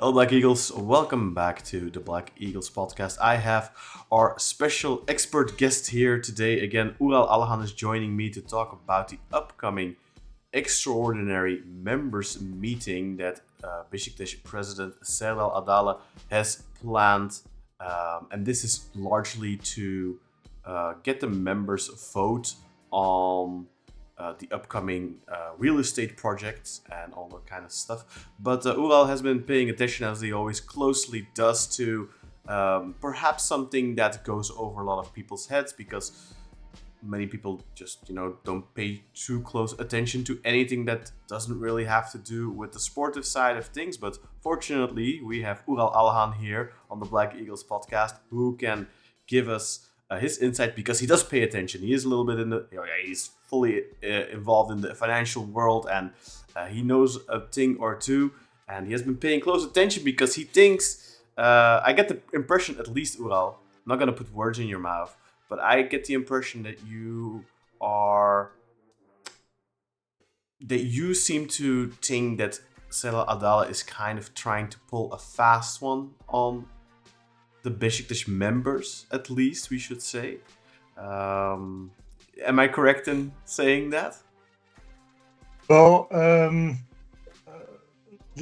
Hello, Black Eagles. Welcome back to the Black Eagles podcast. I have our special expert guest here today. Again, Ural Alahan is joining me to talk about the upcoming extraordinary members meeting that Beşiktaş President Serdal Adalı has planned. And this is largely to get the members vote on the upcoming real estate projects and all that kind of stuff. But Ural has been paying attention, as he always closely does, to perhaps something that goes over a lot of people's heads, because many people just, don't pay too close attention to anything that doesn't really have to do with the sportive side of things. But fortunately, we have Ural Alahan here on the Black Eagles podcast, who can give us his insight, because he does pay attention. He is a little bit he's fully involved in the financial world, and he knows a thing or two, and he has been paying close attention because he thinks, I get the impression, at least, Ural, I'm not going to put words in your mouth, but I get the impression that you seem to think that Serdal Adalı is kind of trying to pull a fast one on the Beşiktaş members, at least, we should say. Am I correct in saying that? Well,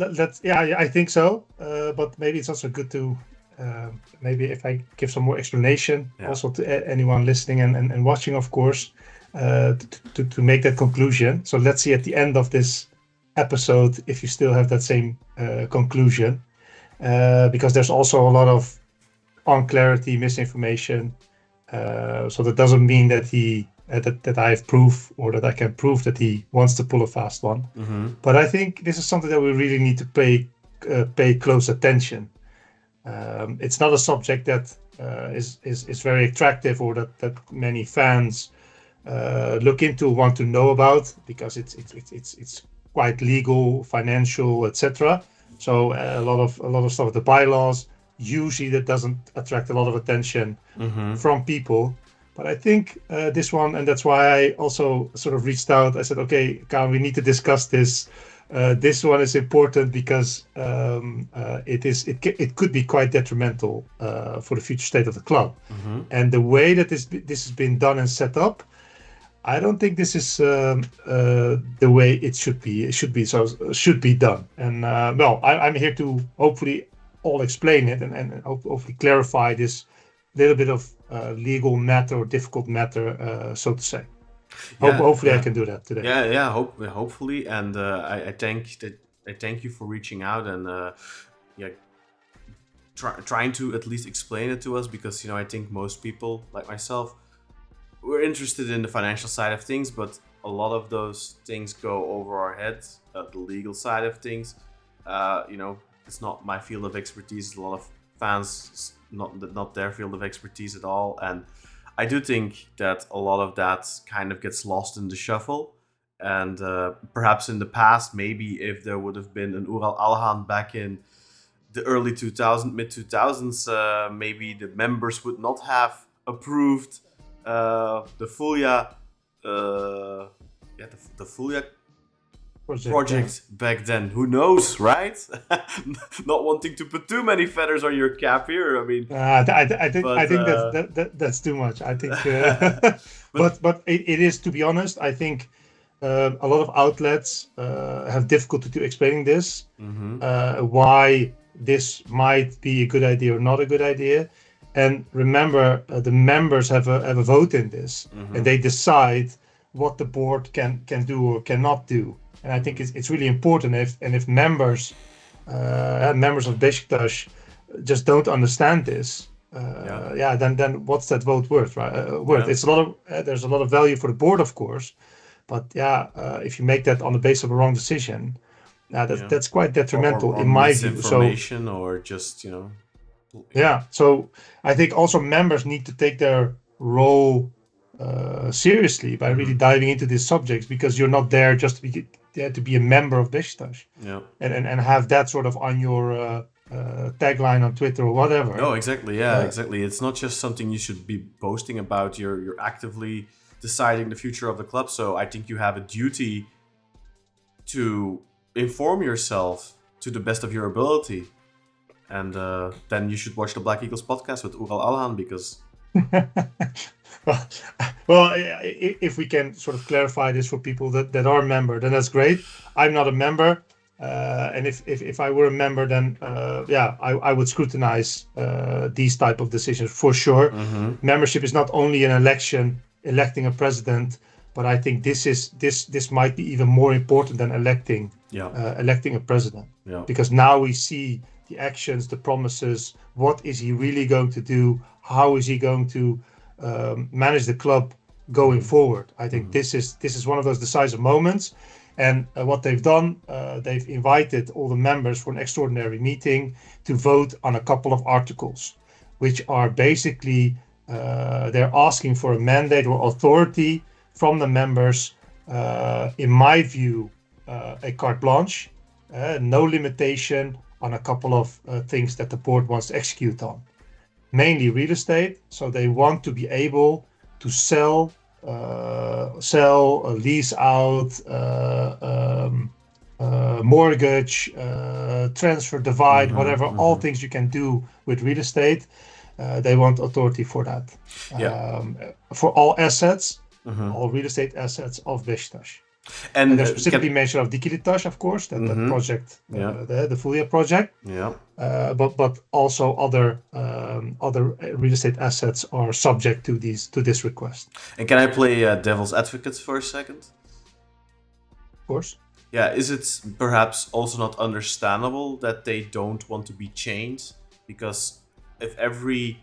I think so. But maybe it's also good to maybe if I give some more explanation, also to anyone listening and watching, of course, to make that conclusion. So let's see at the end of this episode if you still have that same conclusion, because there's also a lot of unclarity, misinformation. So that doesn't mean that that I have proof, or that I can prove that he wants to pull a fast one. Mm-hmm. But I think this is something that we really need to pay close attention. It's not a subject that is very attractive, or that many fans look into, want to know about, because it's quite legal, financial, etc. So a lot of stuff, the bylaws, usually that doesn't attract a lot of attention from people. But I think this one, and that's why I also sort of reached out. I said, okay, Kaan, we need to discuss this. This one is important because it could be quite detrimental for the future state of the club. And the way that this has been done and set up, I don't think this is the way it should be. It should be done. And I'm here to hopefully all explain it and hopefully clarify this little bit of legal matter, or difficult matter, so to say. Hopefully I can do that today. Hopefully, and I thank you for reaching out and trying to at least explain it to us, because I think most people, like myself, we're interested in the financial side of things, but a lot of those things go over our heads. The legal side of things, it's not my field of expertise. A lot of fans, not their field of expertise at all, and I do think that a lot of that kind of gets lost in the shuffle. And perhaps in the past, maybe if there would have been an Ural Alahan back in the early 2000s, mid 2000s, maybe the members would not have approved the Fulya, the Fulya project back then. Who knows, right? Not wanting to put too many feathers on your cap here. I mean, I think that's too much. I think, but it is, to be honest. I think a lot of outlets have difficulty to explaining this. Why this might be a good idea or not a good idea. And remember, the members have a vote in this, and they decide what the board can do or cannot do. And I think it's really important. If members of Beşiktaş just don't understand this, then what's that vote worth? Right? It's there's a lot of value for the board, of course, but if you make that on the basis of a wrong decision, that's quite detrimental or in my view. Misinformation, or just So I think also members need to take their role seriously by really diving into these subjects, because you're not there just to be a member of Beşiktaş, and have that sort of on your tagline on Twitter or whatever. No, exactly. Exactly. It's not just something you should be boasting about. You're actively deciding the future of the club. So I think you have a duty to inform yourself to the best of your ability. And then you should watch the Black Eagles podcast with Ural Alhan because. well, if we can sort of clarify this for people that are a member, then that's great. I'm not a member, and if I were a member, then I would scrutinize these type of decisions for sure. Membership is not only an electing a president, but I think this might be even more important than electing a president, because now we see the actions, the promises. What is he really going to do? How is he going to manage the club going forward? I think this is one of those decisive moments. And what they've done, they've invited all the members for an extraordinary meeting to vote on a couple of articles, which are basically they're asking for a mandate or authority from the members. In my view, a carte blanche, no limitation on a couple of things that the board wants to execute on. Mainly real estate, so they want to be able to sell, lease out, mortgage, transfer, divide, whatever, all things you can do with real estate. They want authority for that. For all assets, all real estate assets of Beşiktaş. And there's specifically mention of Dikilitas, of course, that project, the Fulia project. But also other real estate assets are subject to this request. And can I play devil's advocate for a second? Of course. Yeah, is it perhaps also not understandable that they don't want to be chained? Because if every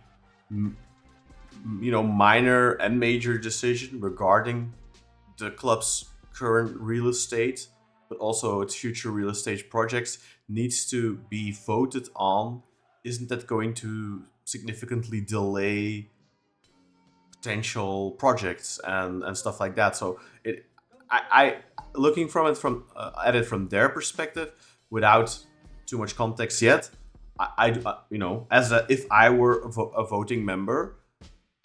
minor and major decision regarding the club's current real estate, but also its future real estate projects needs to be voted on, isn't that going to significantly delay potential projects and stuff like that? So I looking at it from their perspective, without too much context yet, if I were a voting member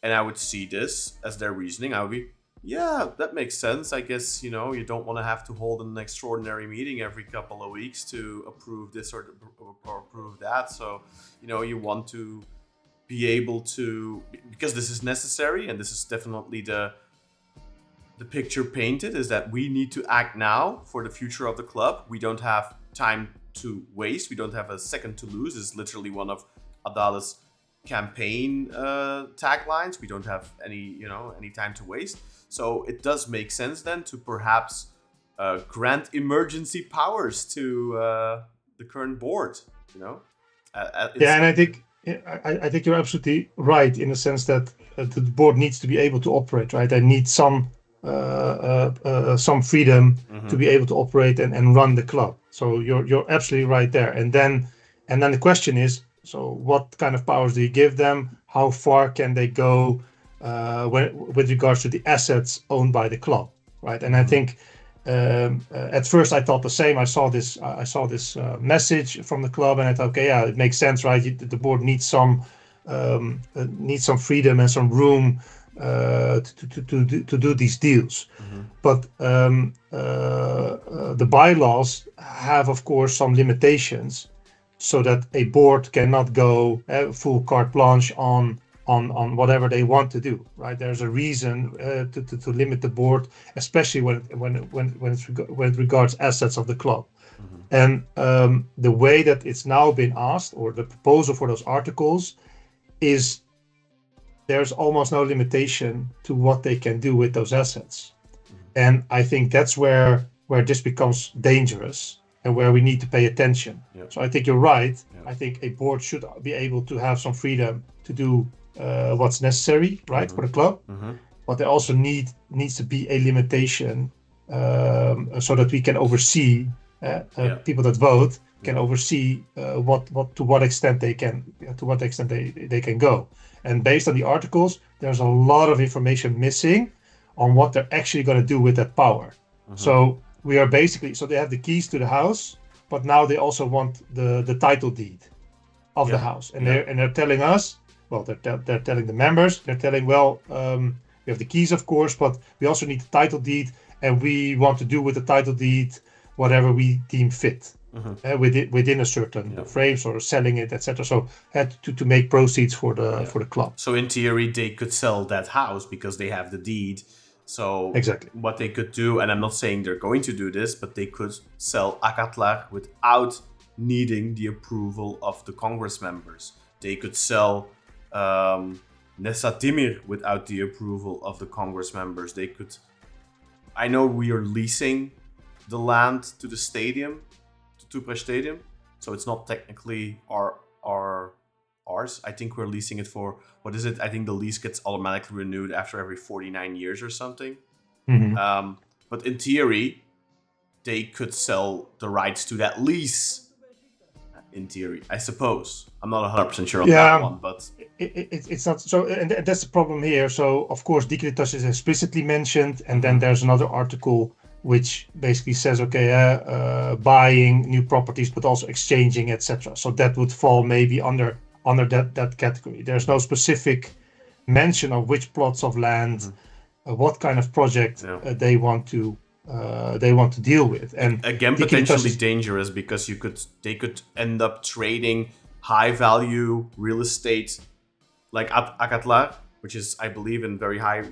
and I would see this as their reasoning, I would be, yeah, that makes sense. I guess, you don't want to have to hold an extraordinary meeting every couple of weeks to approve this or approve that. So, you want to be able to, because this is necessary, and this is definitely the picture painted, is that we need to act now for the future of the club. We don't have time to waste. We don't have a second to lose. This is literally one of Adalı's campaign taglines. We don't have any time to waste. So it does make sense then to perhaps grant emergency powers to the current board. And I think you're absolutely right in the sense that the board needs to be able to operate. Right, they need some freedom to be able to operate and run the club. So you're absolutely right there. And then the question is, so what kind of powers do you give them? How far can they go with regards to the assets owned by the club, right? And I think at first I thought the same. I saw this message from the club, and I thought, okay, yeah, it makes sense, right? The board needs some freedom and some room to do these deals. But the bylaws have, of course, some limitations, so that a board cannot go full carte blanche on whatever they want to do, right? There's a reason to limit the board, especially when it regards assets of the club. And the way that it's now been asked, or the proposal for those articles, is there's almost no limitation to what they can do with those assets. And I think that's where this becomes dangerous and where we need to pay attention. So I think you're right. I think a board should be able to have some freedom to do what's necessary, right, for the club. But there also needs to be a limitation so that we can oversee people that vote can oversee to what extent they can go. And based on the articles, there's a lot of information missing on what they're actually going to do with that power. So we are basically, so they have the keys to the house, but now they also want the title deed of the house, and they're telling us, well, they're telling the members, they're telling, well, we have the keys, of course, but we also need the title deed, and we want to do with the title deed whatever we deem fit. within a certain frames, or selling it, etc. So had to make proceeds for the club. So in theory, they could sell that house because they have the deed. So exactly what they could do, and I'm not saying they're going to do this, but they could sell Akatlar without needing the approval of the Congress members. They could sell Nesatimir without the approval of the Congress members. They could. I know we are leasing the land to the stadium, to Tupra Stadium, so it's not technically ours. I think we're leasing it for, what is it? I think the lease gets automatically renewed after every 49 years or something. But in theory, they could sell the rights to that lease. In theory, I suppose. I'm not 100% sure on that one, but it's not so, and that's the problem here. So of course, Dignitas is explicitly mentioned, and then there's another article which basically says, buying new properties, but also exchanging, etc. So that would fall maybe under that category. There's no specific mention of which plots of land, what kind of project they want to deal with. And again, potentially dangerous, because they could end up trading high value real estate like Akatlar, which is, I believe, in very high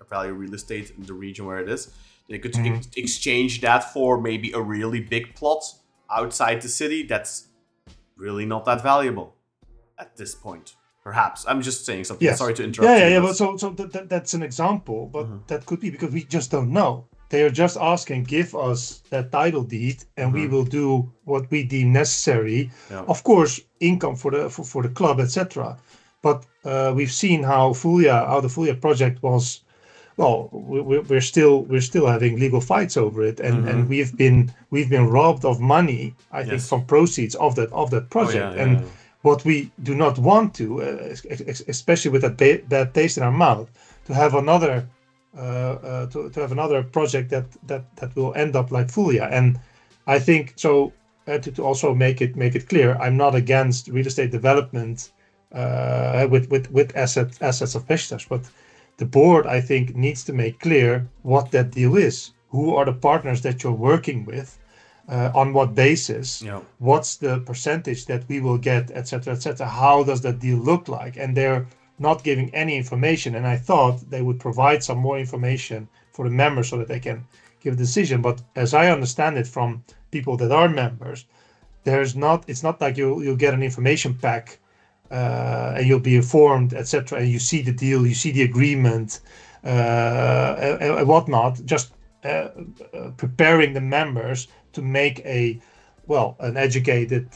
value real estate in the region where it is. They could exchange that for maybe a really big plot outside the city that's really not that valuable at this point. Perhaps. I'm just saying something. Yes. Sorry to interrupt you. But so that's an example, but that could be because we just don't know. They are just asking, give us that title deed, and we will do what we deem necessary. Yeah. Of course, income for the club, etc. But we've seen how the Fulia project was. Well, we're still having legal fights over it, and we've been robbed of money. I think from proceeds of that project, what we do not want to, especially with that bad taste in our mouth, to have another project that will end up like Fulia. And I think so. To also make it clear, I'm not against real estate development with assets of Beşiktaş, but the board, I think, needs to make clear what that deal is. Who are the partners that you're working with? On what basis? What's the percentage that we will get, etc., etc.? How does that deal look like? And they're not giving any information. And I thought they would provide some more information for the members so that they can give a decision. But as I understand it from people that are members, it's not like you'll get an information pack and you'll be informed, etc. And you see the deal, you see the agreement, and whatnot. Just preparing the members to make an educated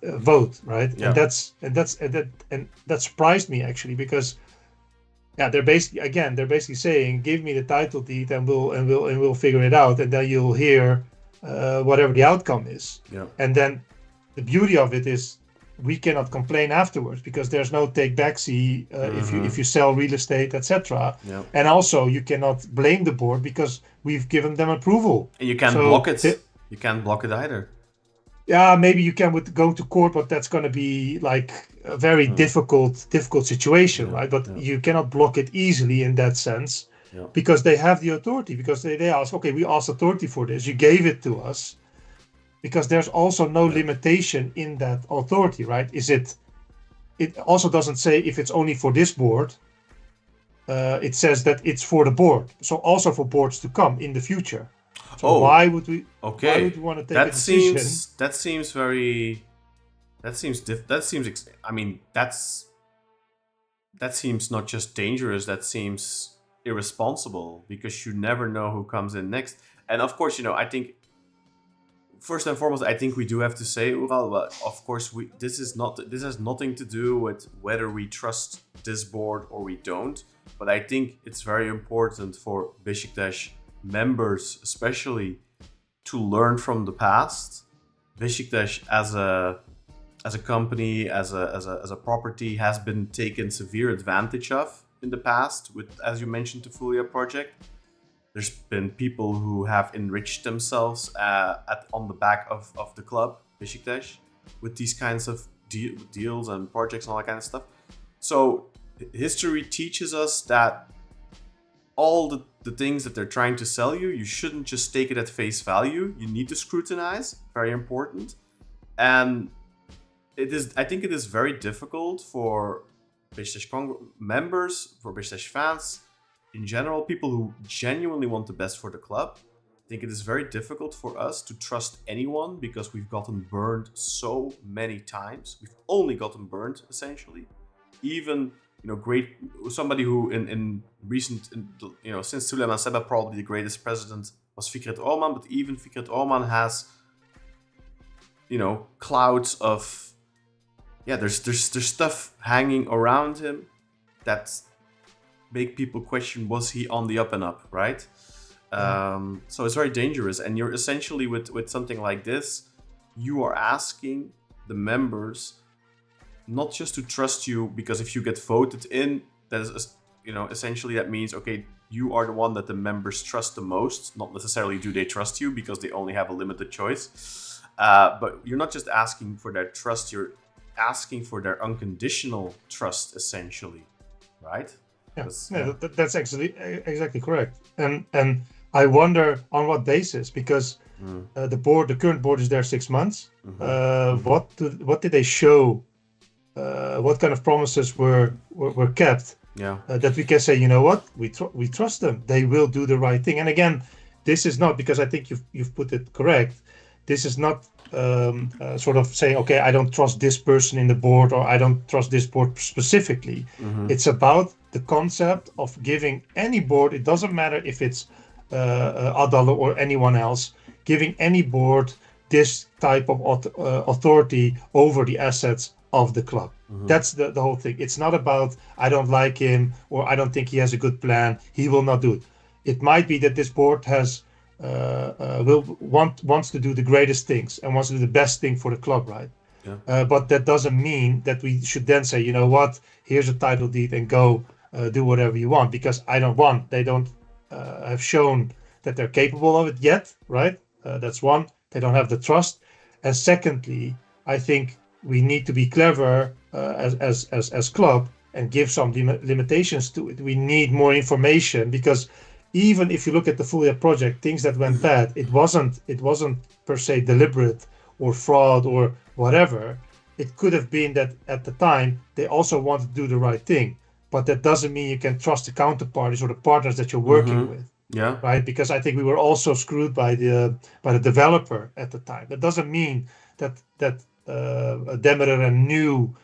vote, right? Yeah. And that surprised me actually, because they're basically saying, give me the title deed and we'll figure it out, and then you'll hear whatever the outcome is. Yeah. And then the beauty of it is we cannot complain afterwards, because there's no take backseat if you sell real estate, etc. Yeah. And also you cannot blame the board because we've given them approval. And you can't block it. You can't block it either. Yeah, maybe you can go to court, but that's going to be like a very difficult situation, right? But you cannot block it easily in that sense, because they have the authority. Because they ask, okay, we asked authority for this. You gave it to us. Because there's also no limitation in that authority, right? It also doesn't say if it's only for this board. It says that it's for the board. So also for boards to come in the future. So why would we want to take a decision? That seems not just dangerous, that seems irresponsible, because you never know who comes in next. And of course, I think first and foremost, I think we do have to say, Ural, well, of course, this has nothing to do with whether we trust this board or we don't. But I think it's very important for Beşiktaş members, especially, to learn from the past. Beşiktaş as a company, as a property, has been taken severe advantage of in the past with, as you mentioned, the Fulia project. There's been people who have enriched themselves on the back of the club, Beşiktaş, with these kinds of deals and projects and all that kind of stuff. So history teaches us that all the things that they're trying to sell you, you shouldn't just take it at face value. You need to scrutinize. Very important. And I think it is very difficult for Beşiktaş members, for Beşiktaş fans, in general, people who genuinely want the best for the club. I think it is very difficult for us to trust anyone because we've gotten burned so many times. We've only gotten burned, essentially. Even, somebody who in recent, since Süleyman Seba, probably the greatest president was Fikret Orman, but even Fikret Orman has, clouds of, there's stuff hanging around him that make people question, was he on the up and up, right? So it's very dangerous. And you're essentially, with something like this, you are asking the members not just to trust you, because if you get voted in, that is, essentially that means, okay, you are the one that the members trust the most. Not necessarily do they trust you, because they only have a limited choice. But you're not just asking for their trust, you're asking for their unconditional trust, essentially, right? That's actually exactly correct. And I wonder on what basis, because the current board is there 6 months. What did they show? What kind of promises were kept? That we can say, you know what, we trust them. They will do the right thing. And again, this is not, because I think you've put it correct. This is not sort of saying, okay, I don't trust this person in the board, or I don't trust this board specifically. It's about the concept of giving any board, it doesn't matter if it's Adalı or anyone else, giving any board this type of authority over the assets of the club. That's the whole thing. It's not about, I don't like him, or I don't think he has a good plan, he will not do it. It might be that this board has wants to do the greatest things and wants to do the best thing for the club, right? But that doesn't mean that we should then say, you know what, here's a title deed and go do whatever you want, because they don't have shown that they're capable of it yet, right? That's one. They don't have the trust. And secondly, I think we need to be clever as club and give some limitations to it. We need more information, because even if you look at the Fulya project, things that went bad, it wasn't per se deliberate or fraud or whatever. It could have been that at the time they also wanted to do the right thing, but that doesn't mean you can trust the counterparties or the partners that you're working with. Right? Because I think we were also screwed by the developer at the time. That doesn't mean that Demirel knew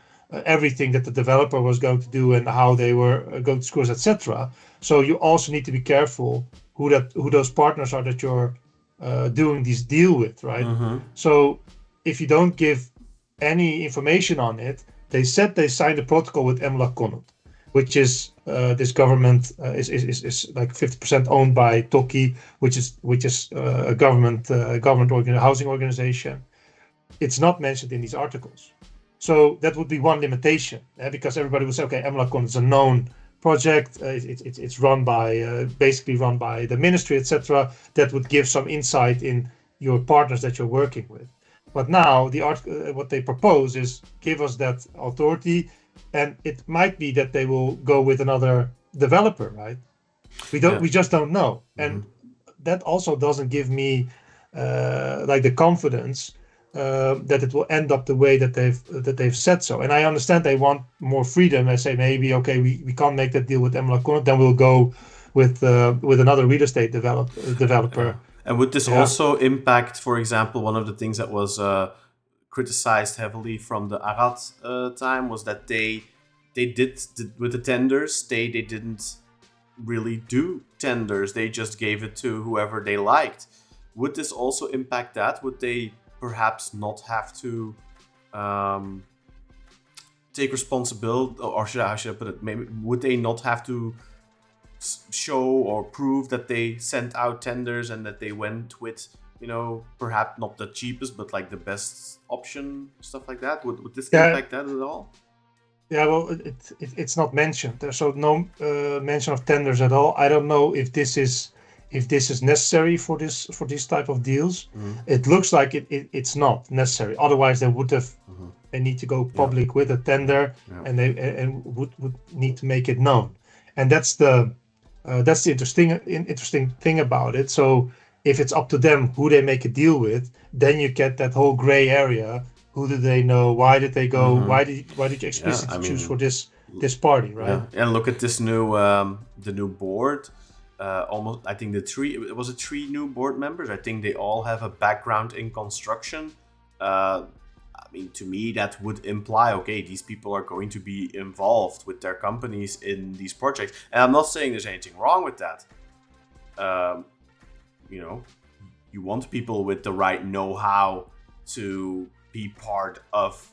everything that the developer was going to do and how they were going to screw us, etc. So you also need to be careful who those partners are that you're doing this deal with, right? So if you don't give any information on it, they said they signed a protocol with Emlak Konut, which is this government is like 50% owned by TOKİ, which is a government housing organization. It's not mentioned in these articles. So that would be one limitation, because everybody would say, okay, Emlak Konut is a known project. It's basically run by the ministry, etc. That would give some insight in your partners that you're working with. But now what they propose is give us that authority, and it might be that they will go with another developer, right? We just don't know, and that also doesn't give me the confidence that it will end up the way that they've said so. And I understand they want more freedom. They say maybe, okay, we can't make that deal with Emlak Konut, then we'll go with another real estate developer. And would this also impact, for example, one of the things that was criticized heavily from the Arad time was that they did with the tenders, they didn't really do tenders. They just gave it to whoever they liked. Would this also impact that? Would they perhaps not have to take responsibility, or how should I put it? Maybe would they not have to show or prove that they sent out tenders and that they went with, perhaps not the cheapest, but like the best option, stuff like that? Would this impact that at all? Yeah, well, it's not mentioned. There's no mention of tenders at all. I don't know if this is necessary for these type of deals. It looks like it's not necessary. Otherwise, they would have. They need to go public with a tender, and they would need to make it known. And that's the That's the interesting thing about it. So if it's up to them who they make a deal with, then you get that whole gray area. Who do they know? Why did they go? Why did you explicitly choose for this party, right? Yeah, and look at this new the new board. Almost, I think three new board members. I think they all have a background in construction. I mean, to me, that would imply, okay, these people are going to be involved with their companies in these projects. And I'm not saying there's anything wrong with that. You know, you want people with the right know-how to be part of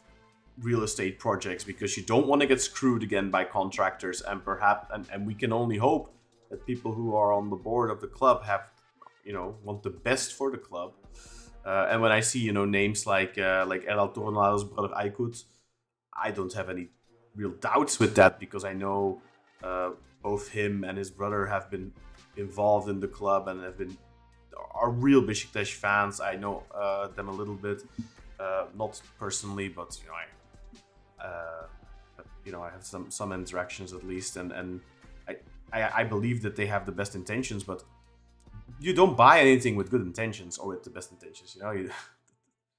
real estate projects, because you don't want to get screwed again by contractors, and perhaps and we can only hope that people who are on the board of the club have, want the best for the club. And when I see, names like Erdal Tornados's brother Aykut, I don't have any real doubts with that, because I know both him and his brother have been involved in the club and are real Beşiktaş fans. I know them a little bit, not personally, but I have some interactions at least, and I believe that they have the best intentions, but you don't buy anything with good intentions or with the best intentions,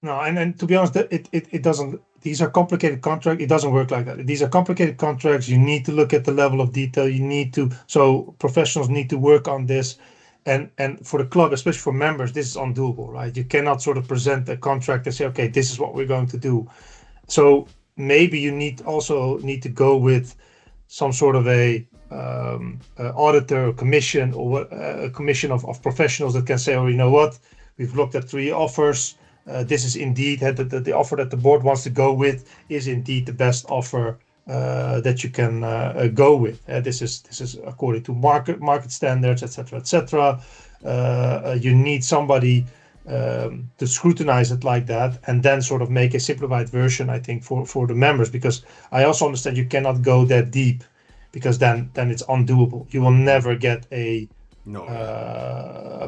No, and to be honest, it doesn't. These are complicated contracts. It doesn't work like that. These are complicated contracts. You need to look at the level of detail. So professionals need to work on this, and for the club, especially for members, this is undoable, right? You cannot sort of present a contract and say, okay, this is what we're going to do. So maybe you need to go with some sort of a auditor or commission, or a commission of professionals that can say, oh, you know what, we've looked at 3 offers. This is indeed the offer that the board wants to go with is indeed the best offer that you can go with. This is according to market standards, etc., etc. You need somebody to scrutinize it like that, and then sort of make a simplified version, I think, for the members, because I also understand you cannot go that deep, because then it's undoable. You will never get a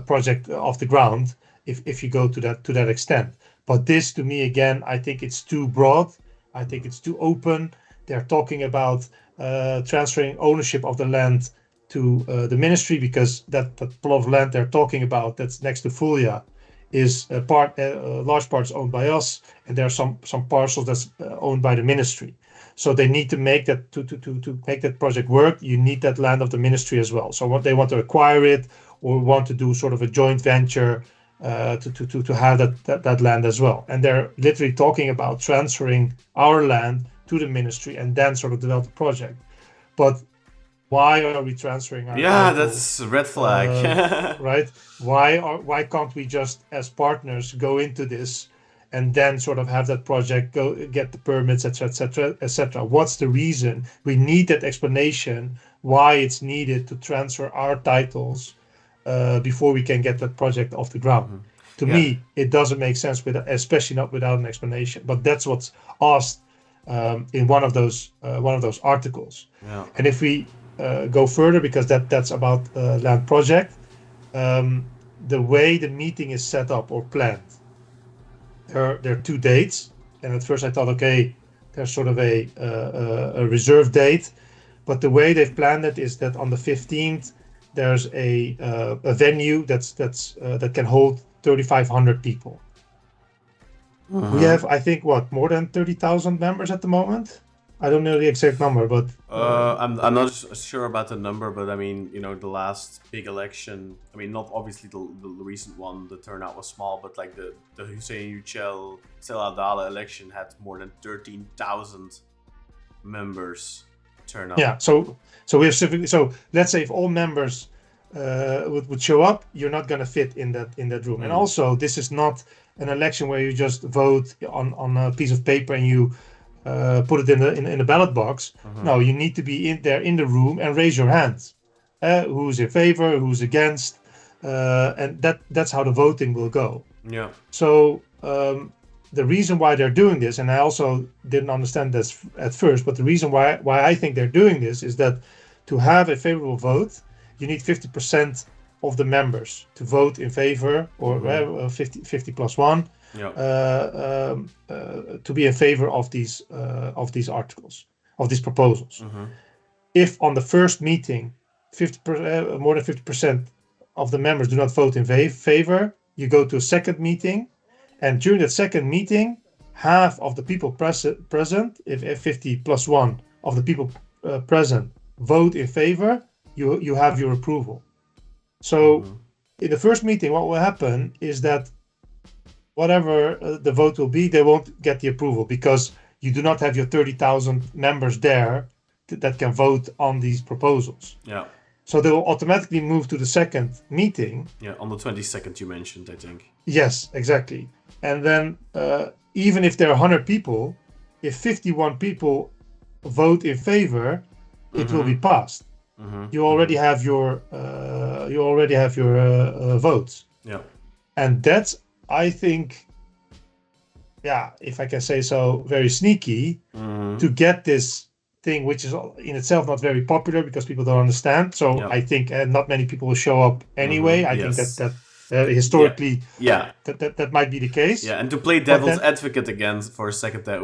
project off the ground if you go to that extent. But this, to me, again, I think it's too broad. I think it's too open. They're talking about transferring ownership of the land to the ministry, because that plot of land they're talking about, that's next to Fulja, is large parts owned by us, and there are some parcels that's owned by the ministry. So they need to make that to make that project work. You need that land of the ministry as well. So what they want to acquire it, or want to do sort of a joint venture to have that land as well. And they're literally talking about transferring our land to the ministry and then sort of develop the project. But why are we transferring our land? That's a red flag. Right? Why can't we just, as partners, go into this and then sort of have that project go get the permits, etc., etc.? What's the reason? We need that explanation why it's needed to transfer our titles before we can get that project off the ground. To me, it doesn't make sense, especially not without an explanation. But that's what's asked in one of those articles. Yeah. And if we go further, because that's about land project, the way the meeting is set up or planned, there are 2 dates. And at first I thought, okay, there's sort of a reserve date, but the way they've planned it is that on the 15th there's a venue that can hold 3,500 people. We have, I think, more than 30,000 members at the moment. I don't know the exact number, but I'm not sure about the number, but I mean, the last big election, I mean, not obviously the recent one, the turnout was small, but like the Hüseyin Yücel Serdal Adalı election had more than 13,000 members turn up. Yeah, so we have specifically. So let's say if all members would show up, you're not going to fit in that room. And also, this is not an election where you just vote on a piece of paper and you put it in a ballot box. No, you need to be in the room and raise your hands. Who's in favor, who's against, and that's how the voting will go. Yeah. So the reason why they're doing this, and I also didn't understand this at first, but the reason why I think they're doing this is that to have a favorable vote, you need 50% of the members to vote in favor, or 50 plus 1, to be in favor of these articles, of these proposals. If on the first meeting more than 50% of the members do not vote in favor, you go to a second meeting, and during that second meeting, half of the people present, if 50 plus 1 of the people present vote in favor, you have your approval. So in the first meeting, what will happen is that whatever the vote will be, they won't get the approval because you do not have your 30,000 members there that can vote on these proposals. Yeah. So they will automatically move to the second meeting. Yeah, on the 22nd you mentioned, I think. Yes, exactly. And then even if there are 100 people, if 51 people vote in favor, it will be passed. You already have your votes. Yeah. And that's, I think, if I can say so, very sneaky to get this thing, which is in itself not very popular because people don't understand. So I think not many people will show up anyway. I think that historically, that might be the case. Yeah, and to play devil's advocate again for a second there,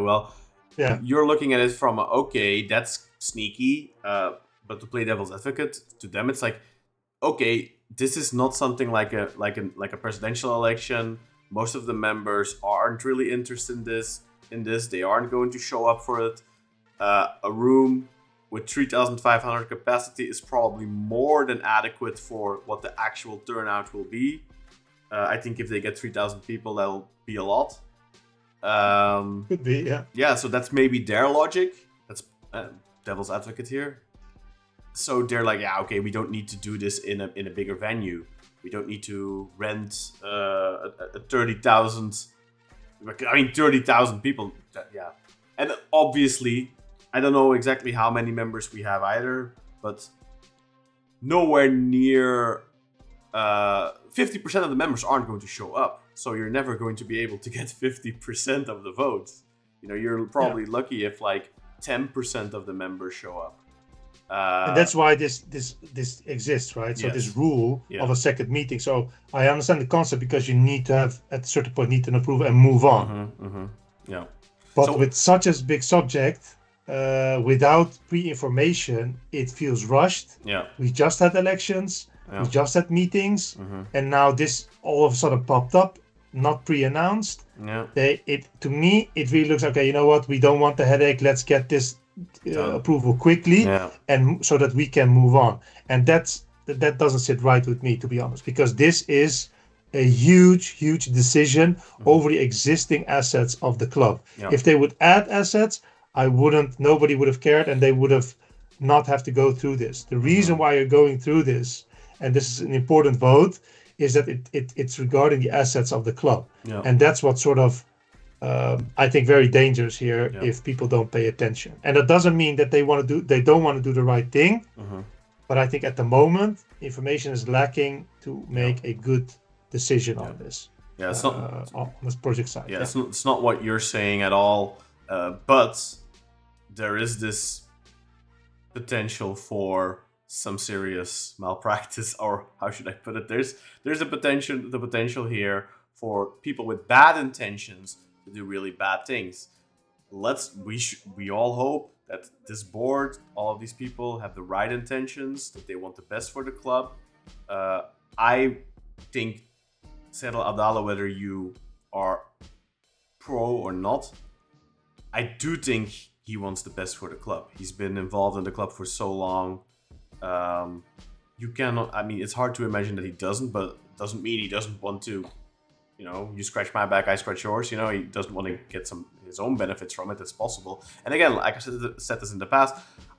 you're looking at it from, okay, that's sneaky, but to play devil's advocate, to them it's like, okay, this is not something like a presidential election. Most of the members aren't really interested in this. They aren't going to show up for it. A room with 3,500 capacity is probably more than adequate for what the actual turnout will be. I think if they get 3,000 people, that'll be a lot. Could be, yeah. Yeah, so that's maybe their logic. That's devil's advocate here. So they're like, yeah, okay, we don't need to do this in a bigger venue. We don't need to rent a 30,000. 30,000 people. And obviously, I don't know exactly how many members we have either, but nowhere near 50% of the members aren't going to show up. So you're never going to be able to get 50% of the votes. You're probably lucky if like 10% of the members show up. And that's why this exists, right? So this rule of a second meeting. So I understand the concept because you need to have, at a certain point, need an approval and move on. Yeah. But with such a big subject, without pre-information, it feels rushed. Yeah. We just had elections, we just had meetings, and now this all of a sudden popped up, not pre-announced. Yeah. To me, it really looks okay. You know what? We don't want the headache. Let's get this approval quickly, and so that we can move on. And that doesn't sit right with me, to be honest, because this is a huge decision over the existing assets of the club. If they would add assets, nobody would have cared, and they would have not have to go through this. The reason why you're going through this, and this is an important vote, is that it's regarding the assets of the club. And that's what sort of I think very dangerous here if people don't pay attention. And that doesn't mean that they don't want to do the right thing, but I think at the moment information is lacking to make a good decision on this. Yeah, it's not on this project side. Yeah, it's not what you're saying at all, but there is this potential for some serious malpractice, or how should I put it? There's the potential here for people with bad intentions to do really bad things. We all hope that this board, all of these people, have the right intentions, that they want the best for the club. I think Serdal Adalı, whether you are pro or not, I do think he wants the best for the club. He's been involved in the club for so long. You cannot. I mean, it's hard to imagine that he doesn't, but it doesn't mean he doesn't want to. You scratch my back, I scratch yours. He doesn't want to get his own benefits from it. That's possible. And again, like I said this in the past,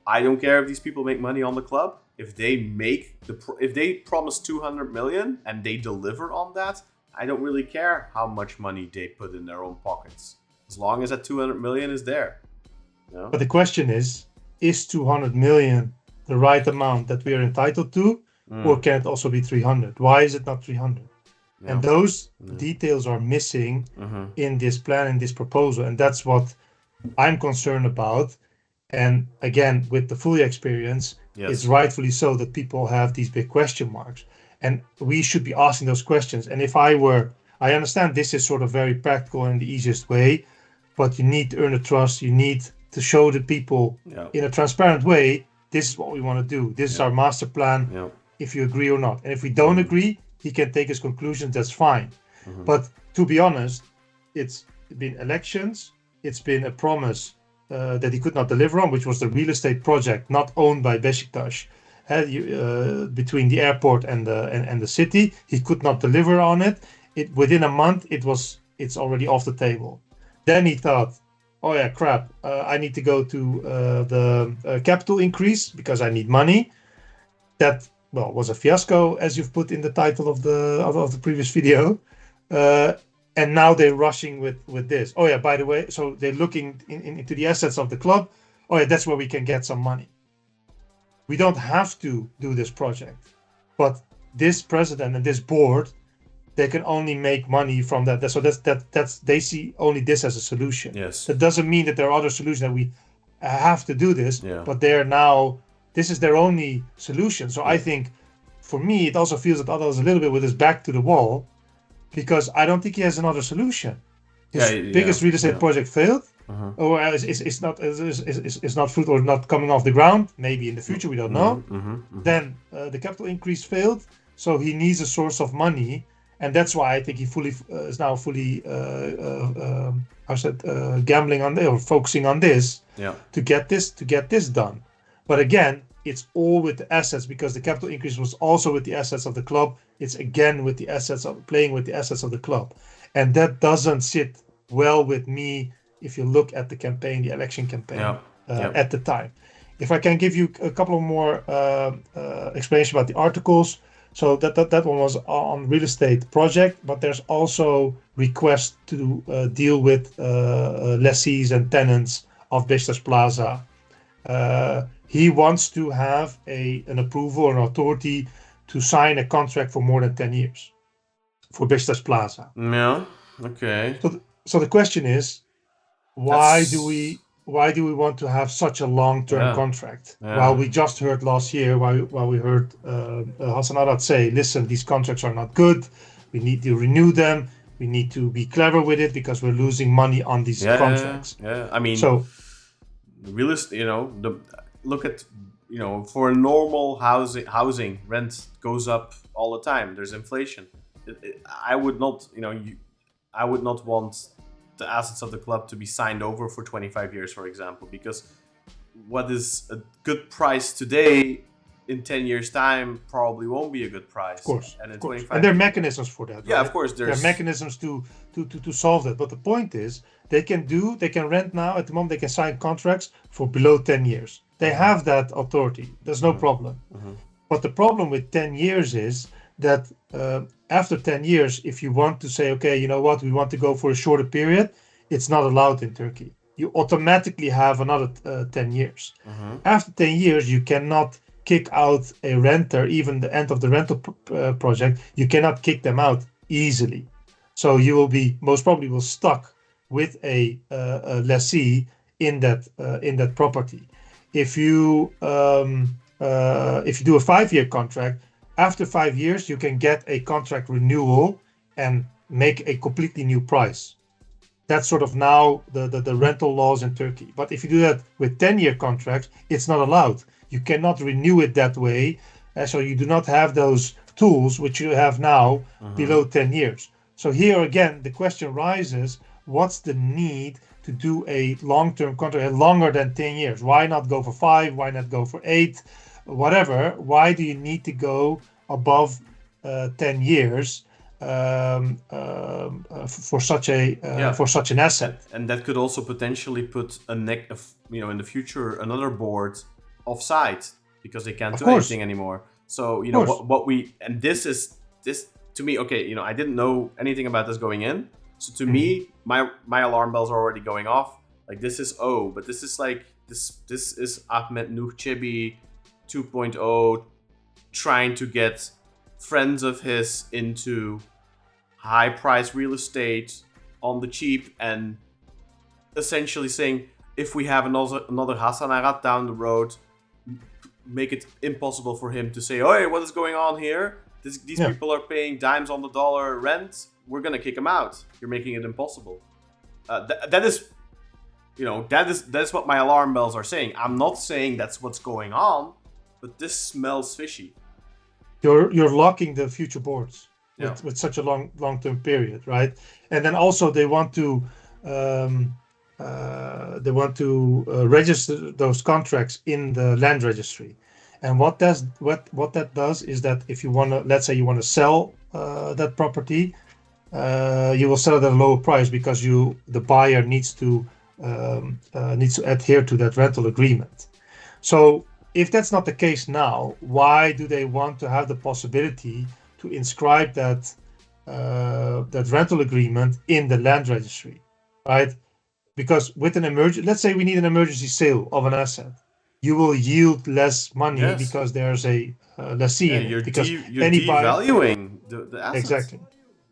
I don't care if these people make money on the club. If they promise 200 million and they deliver on that, I don't really care how much money they put in their own pockets, as long as that 200 million is there. But the question is 200 million the right amount that we are entitled to, or can it also be 300? Why is it not 300? Yeah. And those details are missing in this plan, in this proposal, and that's what I'm concerned about. And again, with the Fully experience, it's rightfully so that people have these big question marks, and we should be asking those questions. And I understand this is sort of very practical and the easiest way, but you need to earn the trust. You need to show the people in a transparent way this is what we want to do. This is our master plan. Yeah. If you agree or not. And if we don't agree, he can take his conclusions. That's fine. But to be honest, it's been elections. It's been a promise that he could not deliver on, which was the real estate project not owned by Beşiktaş, between the airport and the city. He could not deliver on it. Within a month, it's already off the table. Then he thought, oh yeah, crap! I need to go to the capital increase because I need money. That was a fiasco, as you've put in the title of the previous video. And now they're rushing with this. Oh yeah, by the way, so they're looking into the assets of the club. Oh yeah, that's where we can get some money. We don't have to do this project, but this president and this board, they can only make money from that. So that's they see only this as a solution. Yes. That doesn't mean that there are other solutions that we have to do this, but this is their only solution. So I think, for me, it also feels that Adalı is a little bit with his back to the wall, because I don't think he has another solution. His biggest real estate project failed, or it's not fruit or not coming off the ground. Maybe in the future, we don't know. Then the capital increase failed, so he needs a source of money, and that's why I think he is now fully gambling on this, or focusing on this to get this done. But again, it's all with the assets, because the capital increase was also with the assets of the club. It's again with the assets of playing with the assets of the club. And that doesn't sit well with me if you look at the campaign, the election campaign at the time. If I can give you a couple of more explanations about the articles. So that one was on real estate project, but there's also requests to deal with lessees and tenants of Beşiktaş Plaza. He wants to have an approval or an authority to sign a contract for more than 10 years for Beşiktaş Plaza. Yeah. Okay. So the question is, why do we want to have such a long-term contract? While we just heard last year, while we heard Hasan Arat say, listen, these contracts are not good. We need to renew them. We need to be clever with it because we're losing money on these contracts. Yeah. I mean, so real estate, look at, for a normal housing, rent goes up all the time. There's inflation. I would not, I would not want the assets of the club to be signed over for 25 years, for example, because what is a good price today, in 10 years' time, probably won't be a good price. Of course. And in 25 and there are mechanisms for that. Yeah, right? Of course. There are mechanisms to solve that. But the point is, they can rent now. At the moment, they can sign contracts for below 10 years. They have that authority. There's no problem. But the problem with 10 years is that after 10 years, if you want to say, okay, you know what, we want to go for a shorter period, it's not allowed in Turkey. You automatically have another 10 years. After 10 years, you cannot kick out a renter, even the end of the rental project. You cannot kick them out easily. So you will be most probably stuck with a lessee in that property. If you do a 5-year contract, after 5 years, you can get a contract renewal and make a completely new price. That's sort of now the rental laws in Turkey. But if you do that with 10-year contracts, it's not allowed. You cannot renew it that way. So you do not have those tools which you have now below 10 years. So here again, the question rises, what's the need to do a long-term contract longer than 10 years? Why not go for 5? Why not go for 8? Whatever. Why do you need to go above 10 years for such an asset? And that could also potentially put in the future another board offside because they can't do anything anymore. So this to me, okay, I didn't know anything about this going in. So to me, my alarm bells are already going off. Like this is but this is like this is Ahmet Nuh Çebi 2.0 trying to get friends of his into high price real estate on the cheap and essentially saying, if we have another Hasan Arat down the road, make it impossible for him to say, "Hey, what is going on here? These people are paying dimes on the dollar rent. We're gonna kick them out. You're making it impossible." That is that's what my alarm bells are saying. I'm not saying that's what's going on, but this smells fishy. You're locking the future boards with such a long-term period, right? And then also they want to register those contracts in the land registry. And what that does is that if you want to, let's say you want to sell that property, you will sell it at a lower price because the buyer needs to adhere to that rental agreement. So if that's not the case now, why do they want to have the possibility to inscribe that rental agreement in the land registry, right? Because with an let's say we need an emergency sale of an asset, you will yield less money because there's a lessee in it. Because you're devaluing the assets. Exactly.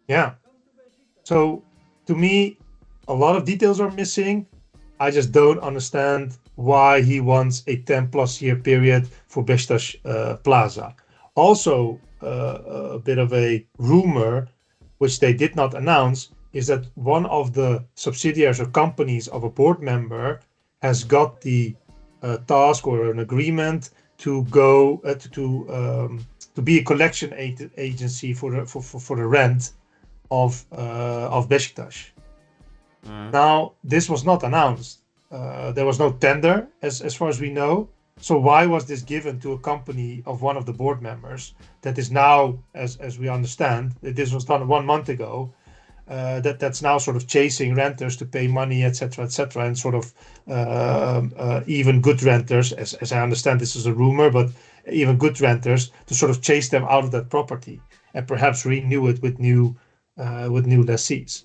Yeah. So to me, a lot of details are missing. I just don't understand why he wants a 10+ year period for Beşiktaş Plaza. Also, a bit of a rumor, which they did not announce, is that one of the subsidiaries or companies of a board member has got the task or an agreement to go to be a collection agency for the rent of Beşiktaş. Now, this was not announced. There was no tender, as far as we know. So why was this given to a company of one of the board members that is now, as we understand, this was done 1 month ago, that's now sort of chasing renters to pay money, etc., and sort of even good renters, as I understand, this is a rumor, but even good renters to sort of chase them out of that property and perhaps renew it with new lessees.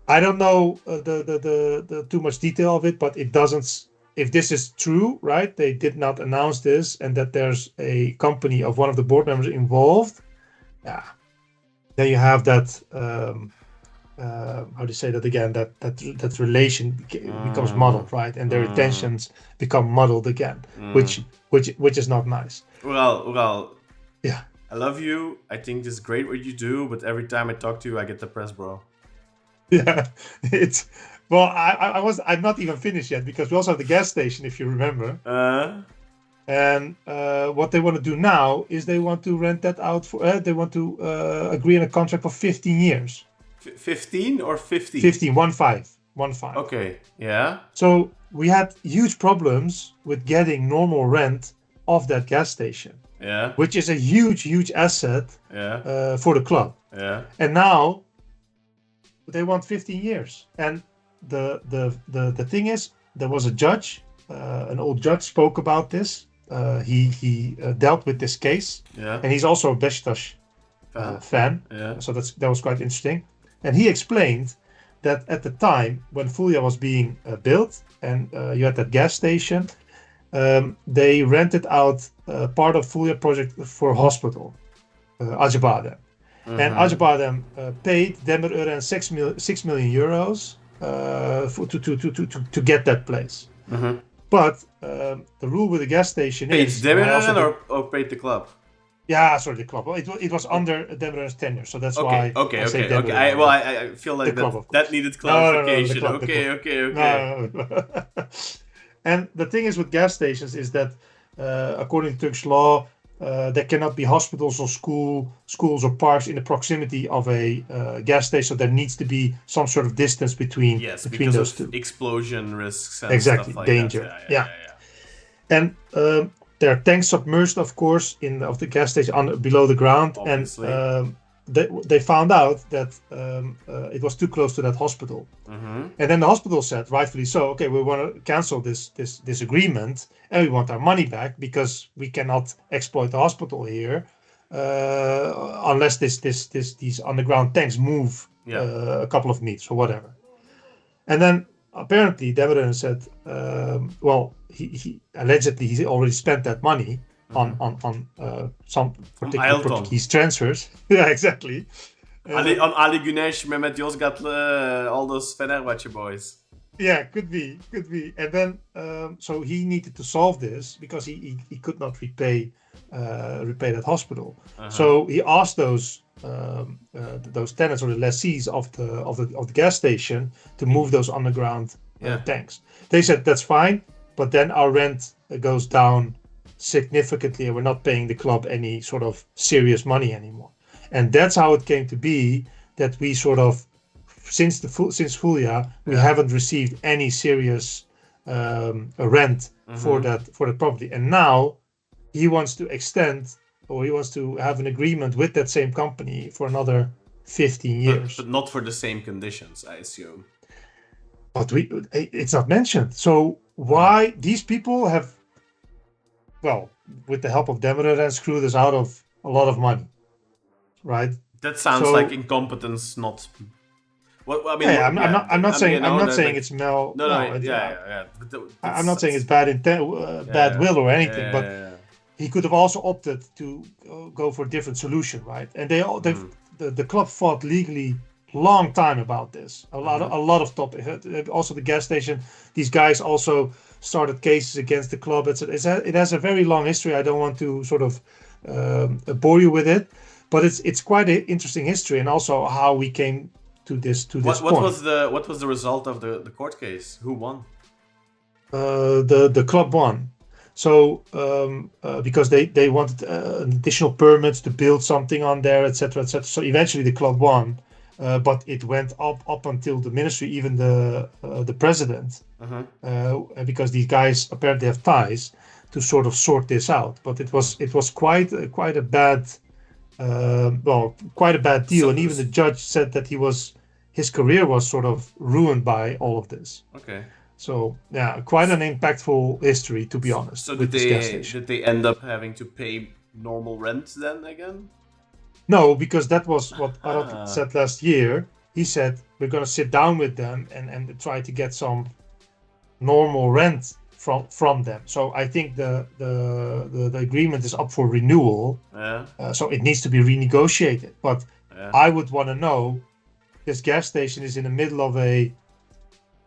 I don't know the too much detail of it, but it doesn't. If this is true, right? They did not announce this, and that there's a company of one of the board members involved. Yeah, then you have that. How do you say that again? That relation becomes muddled, right? And their intentions become muddled again, which is not nice. Well. Yeah. I love you. I think this is great what you do, but every time I talk to you, I get depressed, bro. Yeah, it's well. I'm not even finished yet because we also have the gas station, if you remember. And what they want to do now is they want to rent that out for. They want to agree on a contract for 15 years. 15 or 50? 15. 15. Okay. Yeah. So we had huge problems with getting normal rent of that gas station. Yeah. Which is a huge asset. Yeah. For the club. Yeah. And now they want 15 years. And the thing is, there was a judge, an old judge spoke about this. He dealt with this case. Yeah. And he's also a Beşiktaş fan. Yeah. So that was quite interesting. And he explained that at the time when Fulya was being built and you had that gas station, they rented out part of Fulya project for a hospital, Acıbadem. And Acıbadem paid Demirören 6 million euros to get that place. But the rule with the gas station is... Paid Demirören or paid the club? Yeah, sorry, the club. It was under Demirören's tenure, so that's why. Okay. I feel like that needed clarification. No, okay. No. And the thing is with gas stations is that, according to Turkish law, there cannot be hospitals or schools or parks in the proximity of a gas station. So there needs to be some sort of distance between those two. Explosion risks and exactly, stuff like danger. That. Yeah. And there are tanks submerged, of course, of the gas station below the ground. Obviously. And they found out that it was too close to that hospital. And then the hospital said, rightfully so, okay, we want to cancel this agreement and we want our money back because we cannot exploit the hospital here unless these underground tanks move a couple of meters or whatever. And then apparently Demirören said, he allegedly he already spent that money on some particular Portuguese transfers. Yeah, exactly. On Ali Güneş, Mehmet Yozgatlı, all those Fenerbahçe boys. Yeah, could be. And then, so he needed to solve this because he could not repay that hospital. So he asked those tenants or the lessees of the gas station to move those underground tanks. They said that's fine, but then our rent goes down significantly, and we're not paying the club any sort of serious money anymore. And that's how it came to be that we sort of, since Fulia, we haven't received any serious rent for that property. And now he wants to extend, or he wants to have an agreement with that same company for another 15 years. But not for the same conditions, I assume. But it's not mentioned. So why these people have, well, with the help of Demerara, screwed us out of a lot of money, right? That sounds like incompetence, not. Well, I mean, I'm not saying it's Mel. No, I'm not saying it's bad will or anything, but he could have also opted to go for a different solution, right? And the club fought legally long time about this. A lot of topics. Also, the gas station. These guys also started cases against the club. It has a very long history. I don't want to sort of bore you with it, but it's quite an interesting history, and also how we came to this point. What was the result of the court case? Who won? The club won. So because they wanted additional permits to build something on there, etc., etc. So eventually the club won, but it went up until the ministry, even the president, because these guys apparently have ties to sort of sort this out. But it was quite a bad. Quite a bad deal, and even the judge said that his career was sort of ruined by all of this. Okay. So yeah, quite an impactful history, to be honest. So did they end up having to pay normal rent then again? No, because that was what Arad said last year. He said we're going to sit down with them and try to get some normal rent from them. So I think the agreement is up for renewal. So it needs to be renegotiated. But I would want to know, this gas station is in the middle of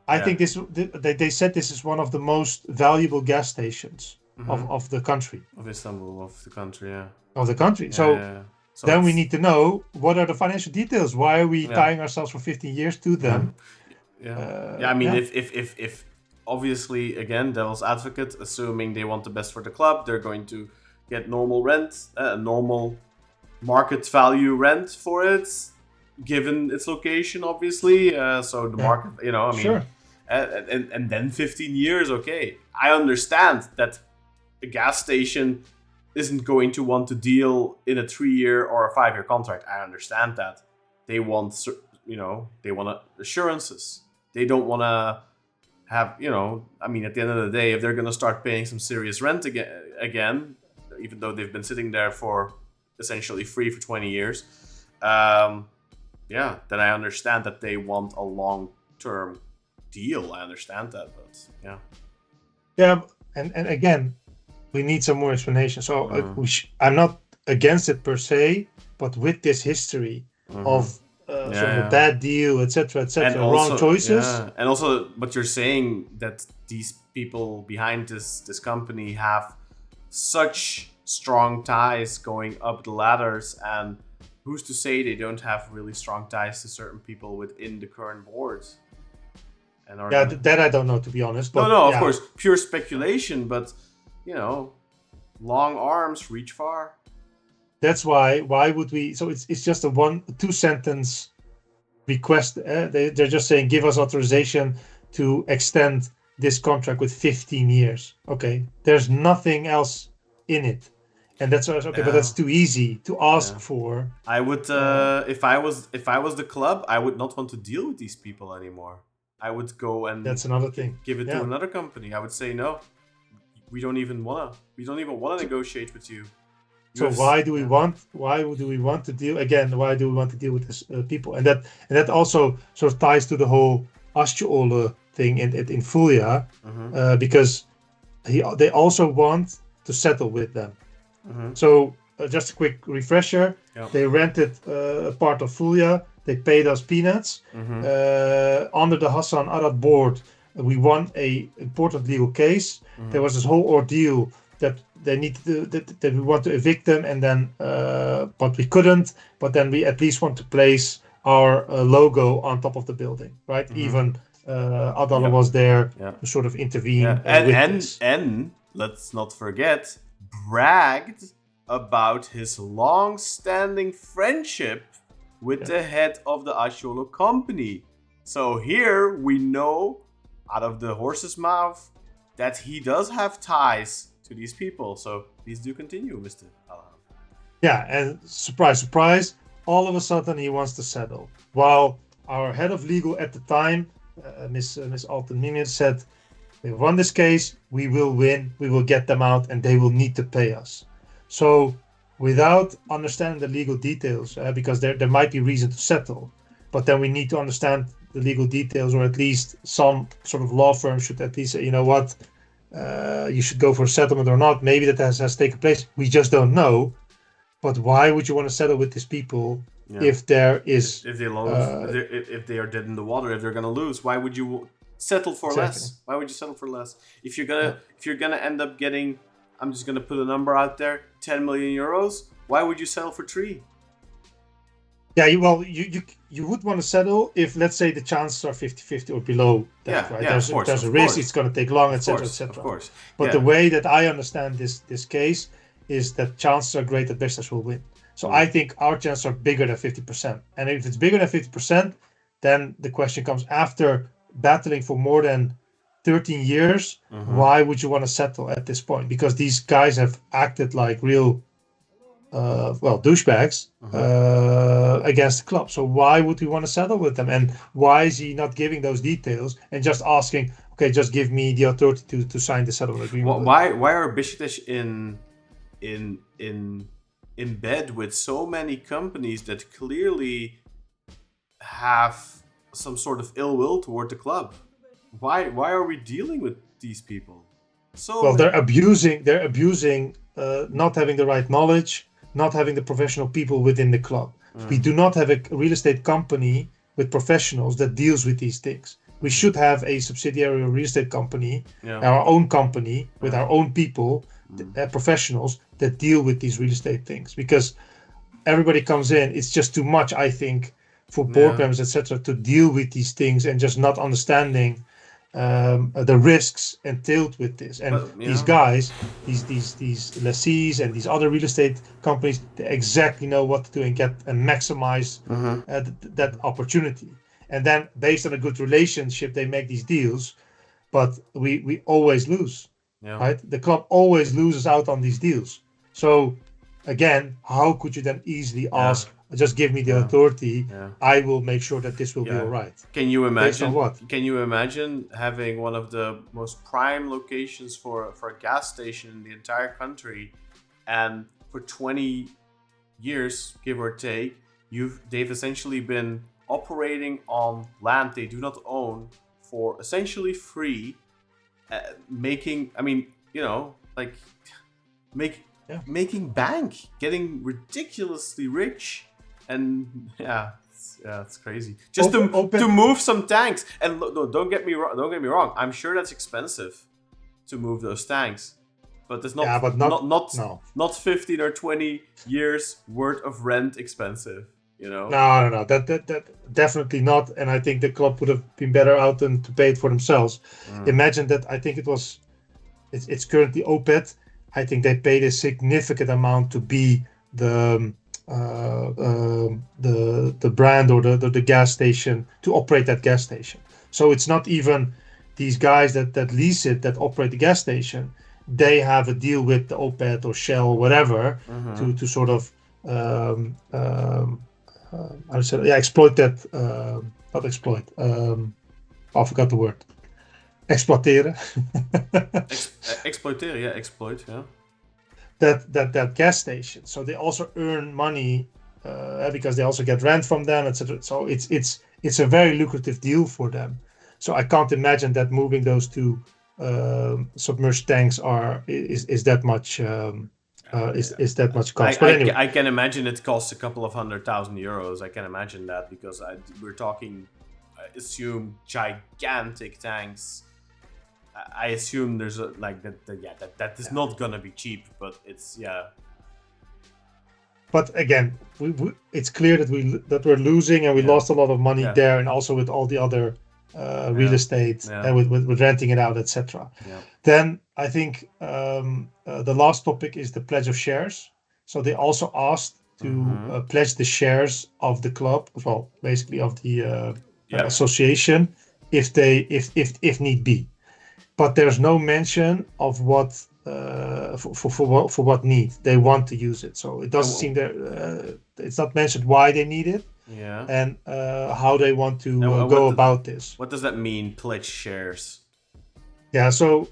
I think they said this is one of the most valuable gas stations of the country. Of Istanbul, of the country, Of the country. So then we need to know, what are the financial details? Why are we tying ourselves for 15 years to them? I mean, if obviously, again, devil's advocate, assuming they want the best for the club, they're going to get normal rent, normal market value rent for it, given its location, obviously. So the market, I mean, sure. And then 15 years, okay. I understand that a gas station isn't going to want to deal in a 3-year or a 5-year contract. I understand that. They want, assurances. They don't want to have, I mean, at the end of the day, if they're going to start paying some serious rent again, even though they've been sitting there for essentially free for 20 years, then I understand that they want a long-term deal. I understand that, but yeah, and again, we need some more explanation. So I'm not against it per se, but with this history of sort of a bad deal, etc., wrong choices. And also, but you're saying that these people behind this company have such strong ties going up the ladders, and who's to say they don't have really strong ties to certain people within the current boards? And that I don't know, to be honest. But, of course, pure speculation, but long arms reach far. That's why would we? So it's just a 1-2 sentence request. They're just saying, give us authorization to extend this contract with 15 years. Okay, there's nothing else in it, and that's okay. But that's too easy to ask for. I would, if I was the club, I would not want to deal with these people anymore. I would go and that's another thing. Give it to another company. I would say no. We don't even wanna negotiate with you. So why do we want to deal again? Why do we want to deal with this people? And that also sort of ties to the whole Asciola thing in Fulia, because they also want to settle with them. So just a quick refresher: they rented a part of Fulia. They paid us peanuts. Under the Hassan Arad board, we won a important legal case. There was this whole ordeal that they needed that we want to evict them, and then but we couldn't. But then we at least want to place our logo on top of the building, right? Even Adalı was there Yeah. to sort of intervene. Yeah. with this. And let's not forget, bragged about his long-standing friendship with the head of the Asciolo company. So here we know, out of the horse's mouth, that he does have ties to these people. So please do continue, Mr. Alahan. Yeah, and surprise, surprise, all of a sudden he wants to settle. While our head of legal at the time, Miss Alten said, we won this case, we will win, we will get them out, and they will need to pay us. So without understanding the legal details, because there might be reason to settle, but then we need to understand the legal details, or at least some sort of law firm should at least say, you know what, you should go for a settlement or not. Maybe that has taken place. We just don't know. But why would you want to settle with these people if there is if they lose, if they are dead in the water, if they're gonna lose? Why would you settle for less? Why would you settle for less? If you're gonna end up getting, I'm just gonna put a number out there, 10 million euros. Why would you settle for 3? Yeah, you would want to settle if, let's say, the chances are 50-50 or below that, right? Yeah, there's a risk, it's going to take long, etc., etc. Of course. But the way that I understand this case is that chances are great that Beşiktaş will win. So I think our chances are bigger than 50%. And if it's bigger than 50%, then the question comes, after battling for more than 13 years, why would you want to settle at this point? Because these guys have acted like real douchebags against the club. So why would we want to settle with them? And why is he not giving those details and just asking, okay, just give me the authority to sign the settlement agreement? Why are Beşiktaş in bed with so many companies that clearly have some sort of ill will toward the club? Why are we dealing with these people? They're abusing not having the right knowledge, not having the professional people within the club. We do not have a real estate company with professionals that deals with these things. We should have a subsidiary real estate company, our own company with our own people, professionals that deal with these real estate things. Because everybody comes in, it's just too much, I think, for board members, etc., to deal with these things and just not understanding the risks entailed with this. And these guys, these lessees and these other real estate companies, they exactly know what to do and maximize that opportunity. And then based on a good relationship, they make these deals, but we always lose, right? The club always loses out on these deals. So again, how could you then easily ask, just give me the authority, I will make sure that this will be all right? Can you imagine Can you imagine having one of the most prime locations for a gas station in the entire country, and for 20 years, give or take, they've essentially been operating on land they do not own for essentially free, making bank, getting ridiculously rich, and it's crazy. Just to move some tanks, and don't get me wrong. I'm sure that's expensive to move those tanks, but it's not 15 or 20 years worth of rent expensive. No, that definitely not. And I think the club would have been better out than to pay it for themselves. Imagine that. I think it's currently OPET. I think they paid a significant amount to be the brand or the gas station, to operate that gas station. So it's not even these guys that lease it, that operate the gas station. They have a deal with the OPET or Shell or whatever to sort of exploit that. Not exploit. I forgot the word. Exploiteren. Exploiteren, exploit, that gas station. So they also earn money because they also get rent from them, etc. So it's a very lucrative deal for them. So I can't imagine that moving those two submerged tanks is that much is that much cost. But anyway, I can imagine it costs a couple of €100,000. I can imagine that, because we're talking, I assume, gigantic tanks. I assume there's that is not gonna be cheap, but it's But again, it's clear that we're losing, and we lost a lot of money there, and also with all the other real estate, with renting it out, etc. Then I think the last topic is the pledge of shares. So they also asked to pledge the shares of the club, well, basically of the association, if need be. But there's no mention of what for what need they want to use it. So it doesn't seem that it's not mentioned why they need it. And how they want to go about this. What does that mean, pledge shares? Yeah, so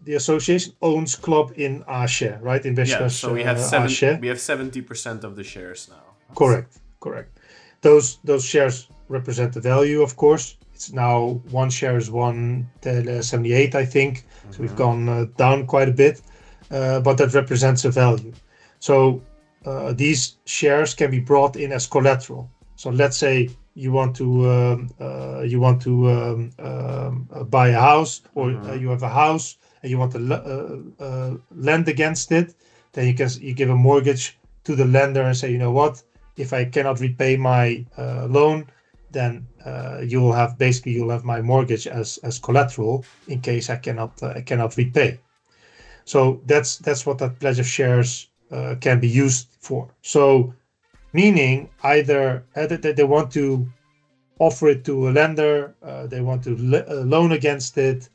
the association owns club in our share, right? In Beşiktaş, so we have 70% of the shares now. Correct. Those shares represent the value, of course. It's now one share is 1.78, I think. So we've gone down quite a bit, but that represents a value. So these shares can be brought in as collateral. So let's say you want to buy a house, or you have a house and you want to lend against it. Then you give a mortgage to the lender and say, you know what, if I cannot repay my loan, then you'll have my mortgage as collateral in case I cannot repay. So that's what that pledge of shares can be used for. So meaning either they want to offer it to a lender, they want to loan against it,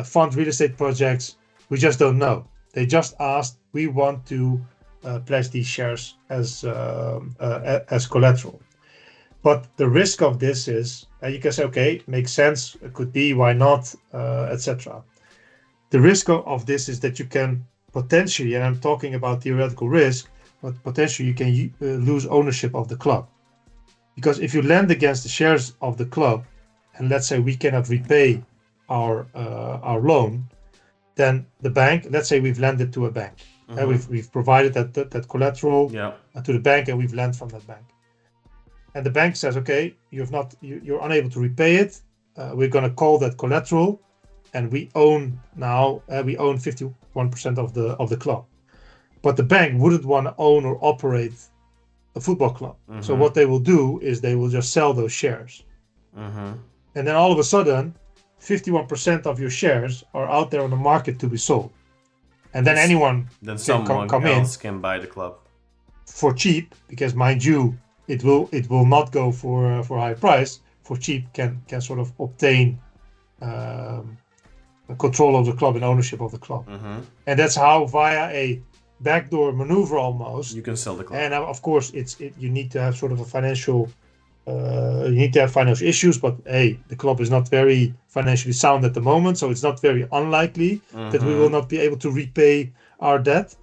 fund real estate projects. We just don't know. They just asked, we want to pledge these shares as collateral. But the risk of this is, you can say, okay, makes sense, it could be, why not, etc. The risk of this is that you can potentially, and I'm talking about theoretical risk, but potentially you can lose ownership of the club. Because if you lend against the shares of the club, and let's say we cannot repay our loan, then the bank, let's say we've lended to a bank, we've provided that collateral to the bank, and we've lent from that bank. And the bank says, okay, you're unable to repay it. We're going to call that collateral, and we own 51% of the club. But the bank wouldn't want to own or operate a football club. So what they will do is they will just sell those shares. And then all of a sudden, 51% of your shares are out there on the market to be sold. And then someone else can buy the club for cheap, because mind you, it will not go for a high price. For cheap, can sort of obtain control of the club and ownership of the club. And that's how, via a backdoor maneuver almost, you can sell the club. And of course, you need to have sort of a financial. You need to have financial issues, but hey, the club is not very financially sound at the moment, so it's not very unlikely that we will not be able to repay our debt.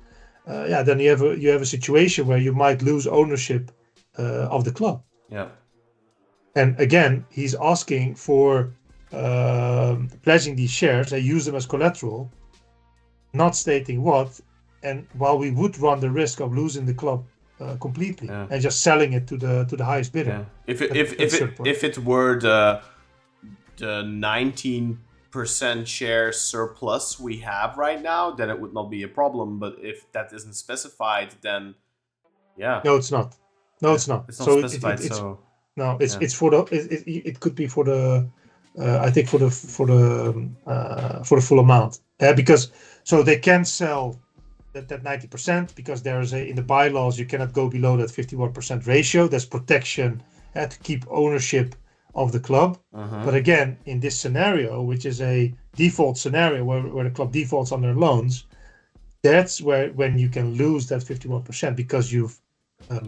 Then you have a situation where you might lose ownership of the club. And again, he's asking for pledging these shares. They use them as collateral, not stating what. And while we would run the risk of losing the club completely and just selling it to the highest bidder. If it were the 19% share surplus we have right now, then it would not be a problem. But if that isn't specified, then no, it's not. It's not. It's not specified. It's for the. It could be for the. I think for the full amount. Because so they can sell that 90%, because there is in the bylaws you cannot go below that 51% ratio. There's protection to keep ownership of the club. But again, in this scenario, which is a default scenario where the club defaults on their loans, that's when you can lose that 51% because you've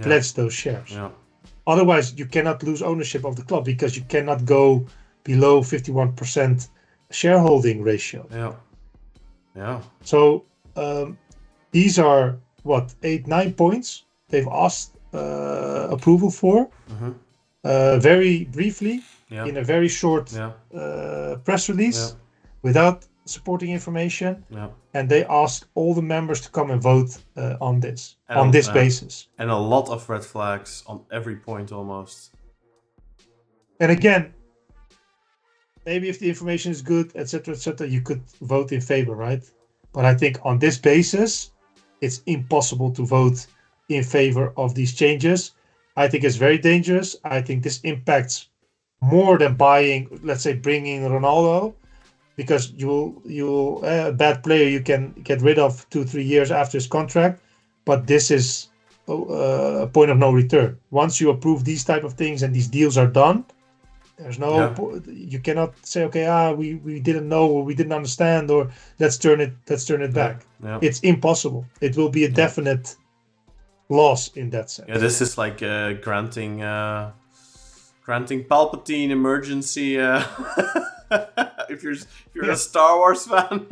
pledged those shares. Otherwise, you cannot lose ownership of the club because you cannot go below 51% shareholding ratio. So these are 8-9 points they've asked approval for. Very briefly, in a very short press release, without supporting information, and they asked all the members to come and vote on this basis. And a lot of red flags on every point almost. And again, maybe if the information is good, etc., you could vote in favor, right? But I think on this basis, it's impossible to vote in favor of these changes. I think it's very dangerous. I think this impacts more than buying, let's say, bringing Ronaldo, because you a bad player you can get rid of 2-3 years after his contract, but this is a point of no return. Once you approve these type of things and these deals are done, there's no you cannot say, okay, we didn't know, or we didn't understand, or let's turn it back. It's impossible. It will be a definite loss in that sense. Yeah, this is like granting Palpatine emergency if you're a Star Wars fan.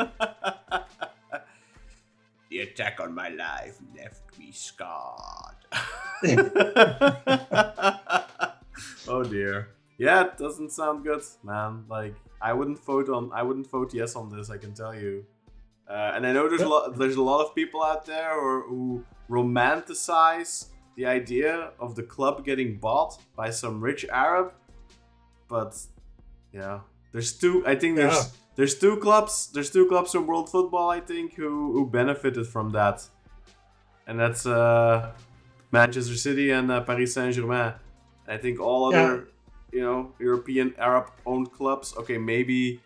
The attack on my life left me scarred. Oh dear. Yeah, it doesn't sound good, man. Like I wouldn't vote yes on this, I can tell you. And I know there's a lot of people out there who romanticize the idea of the club getting bought by some rich Arab, but yeah, there's two clubs in world football, I think, who benefited from that, and that's Manchester City and Paris Saint-Germain. I think all other European Arab-owned clubs. Okay, maybe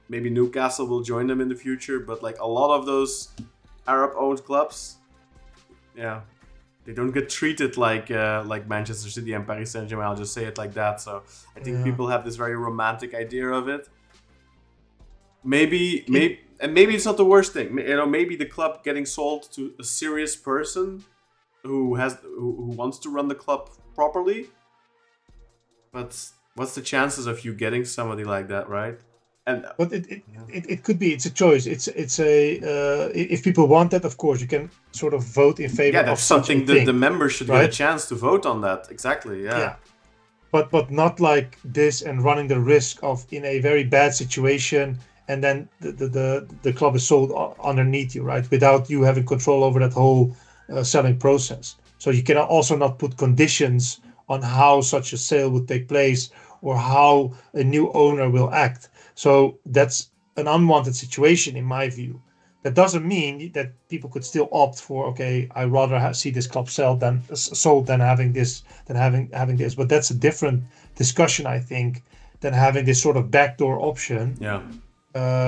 Newcastle will join them in the future, but like a lot of those Arab-owned clubs, yeah, they don't get treated like Manchester City and Paris Saint-Germain. I'll just say it like that. So I think people have this very romantic idea of it. Maybe it's not the worst thing. Maybe the club getting sold to a serious person who wants to run the club properly. But what's the chances of you getting somebody like that, right? But it could be. It's a choice. It's a if people want that, of course, you can sort of vote in favor. Yeah, that's of something that the members should right? get a chance to vote on that. Exactly. Yeah. But not like this, and running the risk of in a very bad situation, and then the club is sold underneath you, right? Without you having control over that whole selling process. So you can also not put conditions on how such a sale would take place or how a new owner will act. So that's an unwanted situation in my view. That doesn't mean that people could still opt for, okay, I rather see this club sold than having this having this. But that's a different discussion, I think, than having this sort of backdoor option. Yeah.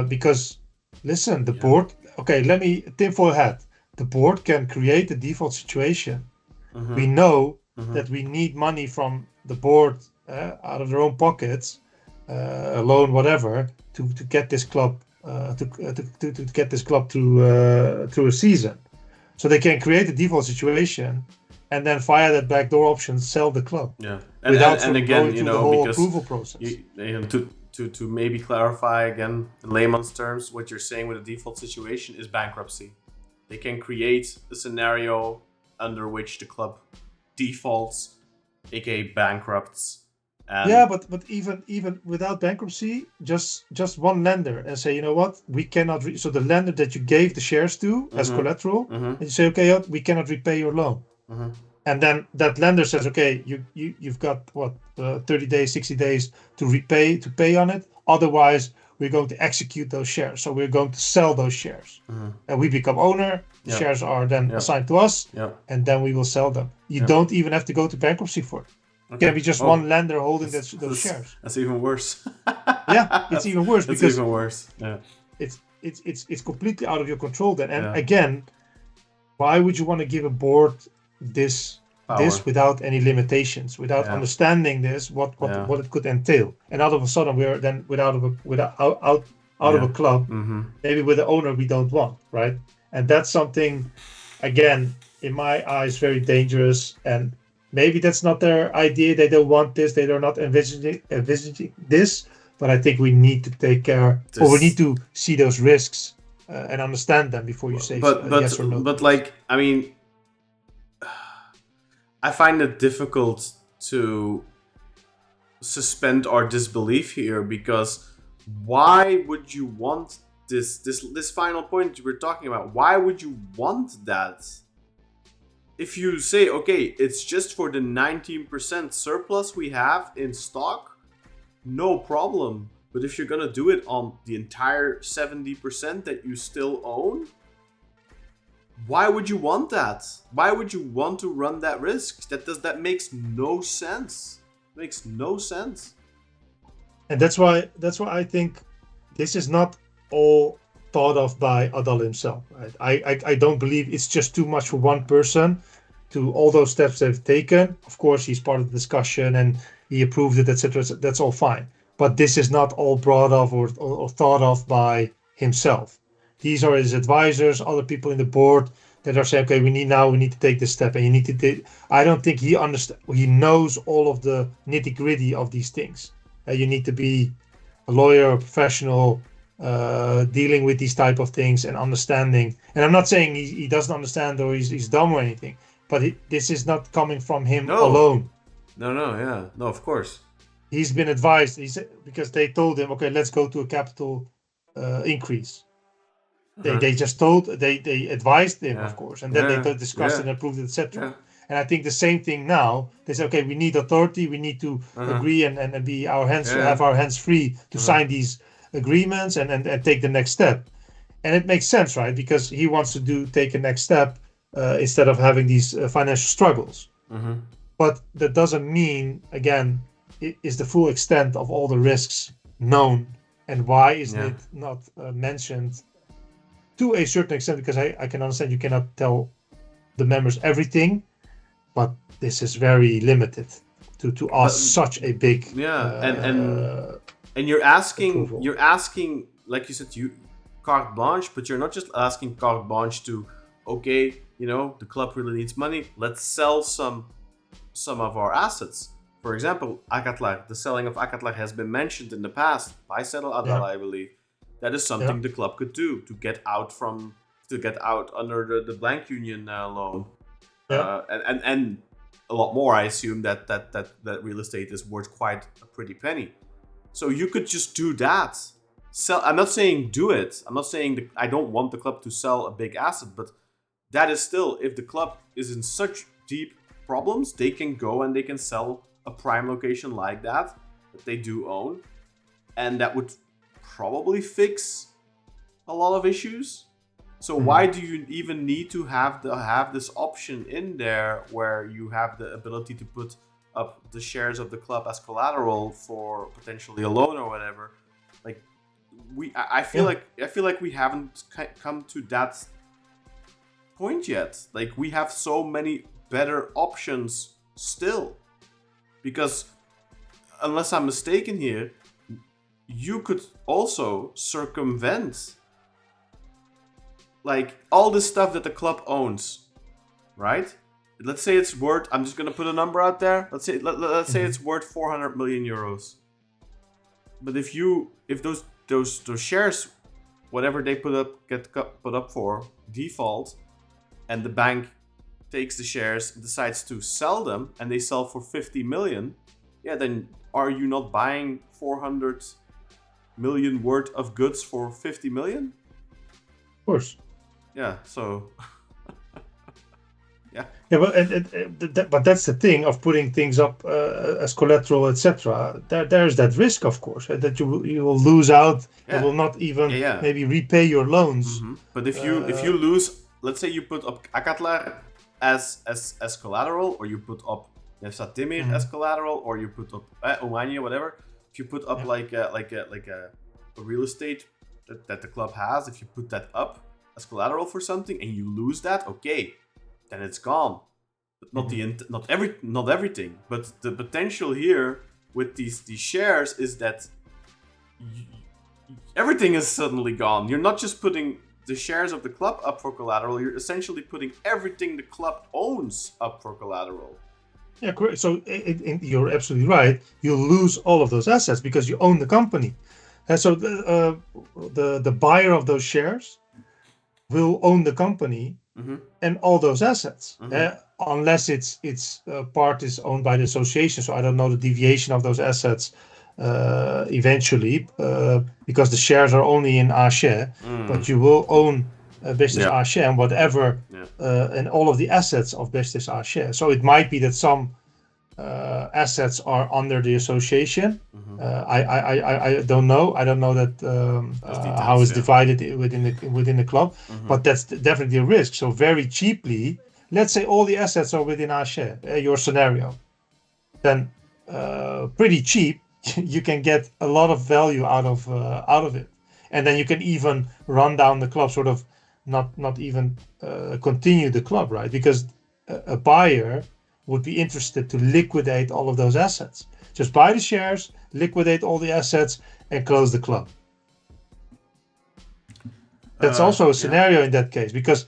Because listen, the board. Okay, let me tinfoil hat. The board can create the default situation. Mm-hmm. We know that we need money from the board out of their own pockets, a loan, whatever, to get this club to get this club through a season. So they can create a default situation and then via that backdoor option sell the club. Yeah, without and again, going through the whole approval process. To maybe clarify again in layman's terms, what you're saying with a default situation is bankruptcy. They can create a scenario under which the club defaults, aka bankrupts. But even without bankruptcy, just one lender and say, you know what, we cannot. So the lender that you gave the shares to as collateral, and you say, okay, we cannot repay your loan, and then that lender says, okay, you've got 30 days, 60 days to pay on it. Otherwise, we're going to execute those shares. So we're going to sell those shares, and we become owner. The shares are then assigned to us, and then we will sell them. You don't even have to go to bankruptcy for it. It can be just one lender holding those shares. That's even worse. It's even worse because it's even worse. Yeah, it's completely out of your control then. And again, why would you want to give a board this without any limitations, without understanding this, what it could entail? And all of a sudden we're then out of a club, maybe with the owner we don't want, right? And that's something, again, in my eyes, very dangerous. And maybe that's not their idea. They don't want this. They are not envisaging this. But I think we need to take care, or we need to see those risks and understand them before you say yes or no. But like, I mean, I find it difficult to suspend our disbelief here, because why would you want this final point we're talking about? Why would you want that? If you say, okay, it's just for the 19% surplus we have in stock, no problem. But if you're gonna do it on the entire 70% that you still own, why would you want that? Why would you want to run that risk? That makes no sense. Makes no sense. And that's why I think this is not all thought of by Adalı himself. Right? I don't believe it's just too much for one person to all those steps they've taken. Of course, he's part of the discussion and he approved it, etc. That's all fine. But this is not all brought up or thought of by himself. These are his advisors, other people in the board that are saying, okay, we need to take this step, and you need to. I don't think he knows all of the nitty gritty of these things. You need to be a lawyer, a professional, dealing with these type of things and understanding. And I'm not saying he doesn't understand or he's dumb or anything, but this is not coming from him alone. No, of course. He's been advised. Because they told him, okay, let's go to a capital increase. They just told, they advised him, of course, and then they discussed it and approved it, etc. Yeah. And I think the same thing now. They say, okay, we need authority, we need to agree and be have our hands free to sign these agreements and take the next step. And it makes sense, right? Because he wants to take a next step instead of having these financial struggles. But that doesn't mean, again, it is the full extent of all the risks known, and why isn't it not mentioned to a certain extent? Because I can understand you cannot tell the members everything, but this is very limited to ask such a big and you're asking, like you said, carte blanche, but you're not just asking carte blanche to, okay, the club really needs money, let's sell some of our assets. For example, Akatlar, the selling of Akatlar has been mentioned in the past by Serdal Adalı, I believe. That is something the club could do to get out under the blank union loan. And a lot more. I assume that real estate is worth quite a pretty penny. So you could just do that. I'm not saying do it. I'm not saying I don't want the club to sell a big asset, but that is still, if the club is in such deep problems, they can go and they can sell a prime location like that they do own, and that would probably fix a lot of issues. So why do you even need to have this option in there where you have the ability to put up the shares of the club as collateral for potentially a loan or whatever? Like I feel like we haven't come to that point yet. Like we have so many better options still, because unless I'm mistaken here, you could also circumvent like all the stuff that the club owns, right? Let's say it's worth, I'm just gonna put a number out there. Let's say it's worth 400 million euros. But if those shares, whatever they get put up for, default, and the bank takes the shares, decides to sell them, and they sell for 50 million, then are you not buying 400 million worth of goods for 50 million? Of course. Yeah, so... but that's the thing of putting things up as collateral, etc. There's that risk, of course, that you will lose out. You will not even maybe repay your loans. But if you lose, let's say you put up Akatlar as collateral, or you put up Nefsat Demir as collateral, or you put up Omania, whatever. If you put up like a real estate that the club has, if you put that up as collateral for something and you lose that, okay, then it's gone. But not everything. But the potential here with these shares is that everything is suddenly gone. You're not just putting the shares of the club up for collateral. You're essentially putting everything the club owns up for collateral. Yeah, correct. So you're absolutely right. You lose all of those assets because you own the company, and so the buyer of those shares will own the company and all those assets, unless its part is owned by the association. So I don't know the deviation of those assets eventually, because the shares are only in AŞ, but you will own Beşiktaş AŞ and whatever, and all of the assets of Beşiktaş AŞ. So it might be that some assets are under the association. I don't know. I don't know that how it's divided within the club, but that's definitely a risk. So very cheaply, let's say all the assets are within AŞ, your scenario, then pretty cheap you can get a lot of value out of it, and then you can even run down the club, sort of not even continue the club, right? Because a buyer would be interested to liquidate all of those assets. Just buy the shares, liquidate all the assets, and close the club. That's also a scenario in that case, because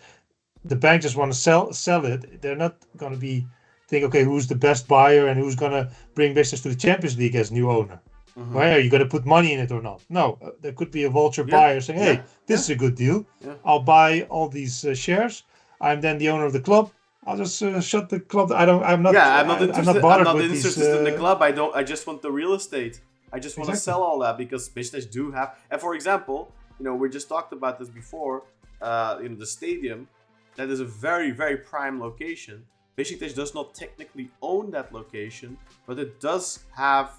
the bank just want to sell it. They're not going to be think, okay, who's the best buyer and who's going to bring Beşiktaş to the Champions League as new owner. Where are you going to put money in it or not? No, there could be a vulture buyer saying, hey, this is a good deal. I'll buy all these shares. I'm then the owner of the club. I'll just shut the club. I'm not interested in the club. I just want the real estate. I just want to sell all that, because Beşiktaş do have. And for example, we just talked about this before. The stadium, that is a very, very prime location. Beşiktaş does not technically own that location, but it does have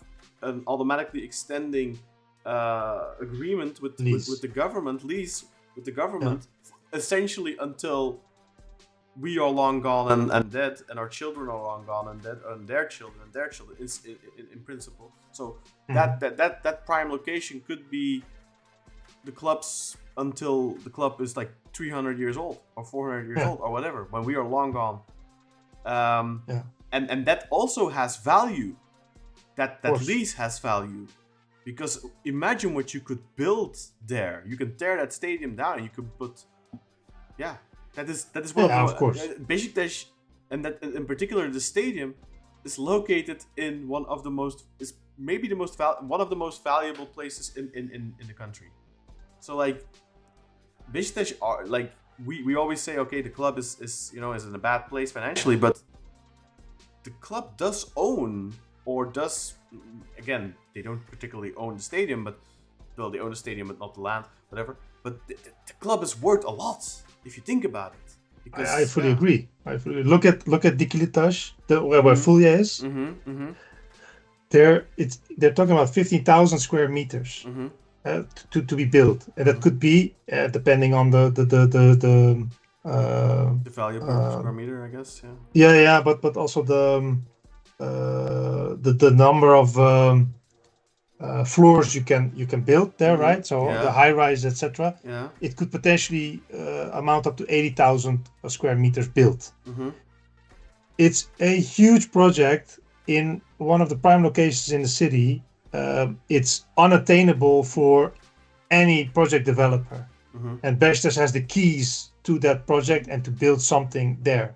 an automatically extending agreement with the government, lease with the government, essentially until we are long gone and dead, and our children are long gone and dead, and their children in principle. So that prime location could be the club's until the club is like 300 years old or 400 years old or whatever, when we are long gone. And that also has value. That lease has value, because imagine what you could build there. You can tear that stadium down and you could put, that is what of course. Beşiktaş, and that in particular the stadium is located in one of the most valuable places in the country. So like Beşiktaş are like, we always say, okay, the club is in a bad place financially, but the club does own, or does, again, they don't particularly own the stadium, but they own the stadium but not the land, whatever. But the club is worth a lot if you think about it. Because, I fully agree. Look at Dikilitaj, where Fulya is. They're talking about 15,000 square meters to be built, and that could be depending on the value per square meter, I guess. But also the number of floors you can build there, right? So the high rise, etc. It could potentially amount up to 80,000 square meters built. It's a huge project in one of the prime locations in the city. It's unattainable for any project developer, and Beşiktaş has the keys to that project and to build something there.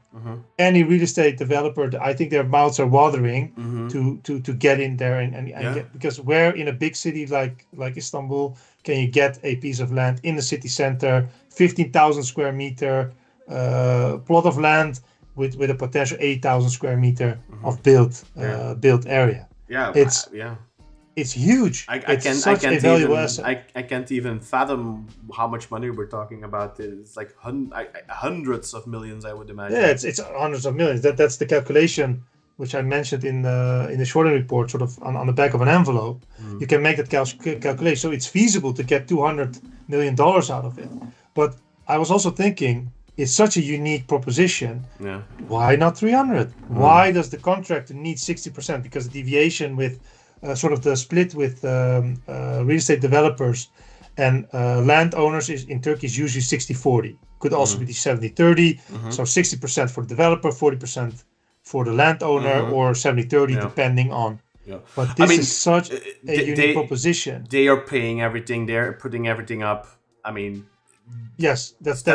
Any real estate developer, I think their mouths are watering to get in there and get, because where in a big city like Istanbul can you get a piece of land in the city center, 15,000 square meter plot of land with a potential 80,000 square meter of built area. It's huge. I can't even fathom how much money we're talking about. It's like hundreds of millions, I would imagine. Yeah, it's hundreds of millions. That's the calculation which I mentioned in the shorting report, sort of on the back of an envelope. You can make that calculation. So it's feasible to get $200 million out of it. But I was also thinking, it's such a unique proposition. Why not 300? Why does the contractor need 60%? Because the deviation with sort of the split with real estate developers and landowners in Turkey is usually 60-40. Could also be 70-30. So 60% for the developer, 40% for the landowner, or 70-30 depending on. But this is such a unique proposition. They are paying everything. They're putting everything up. I mean, yes, that's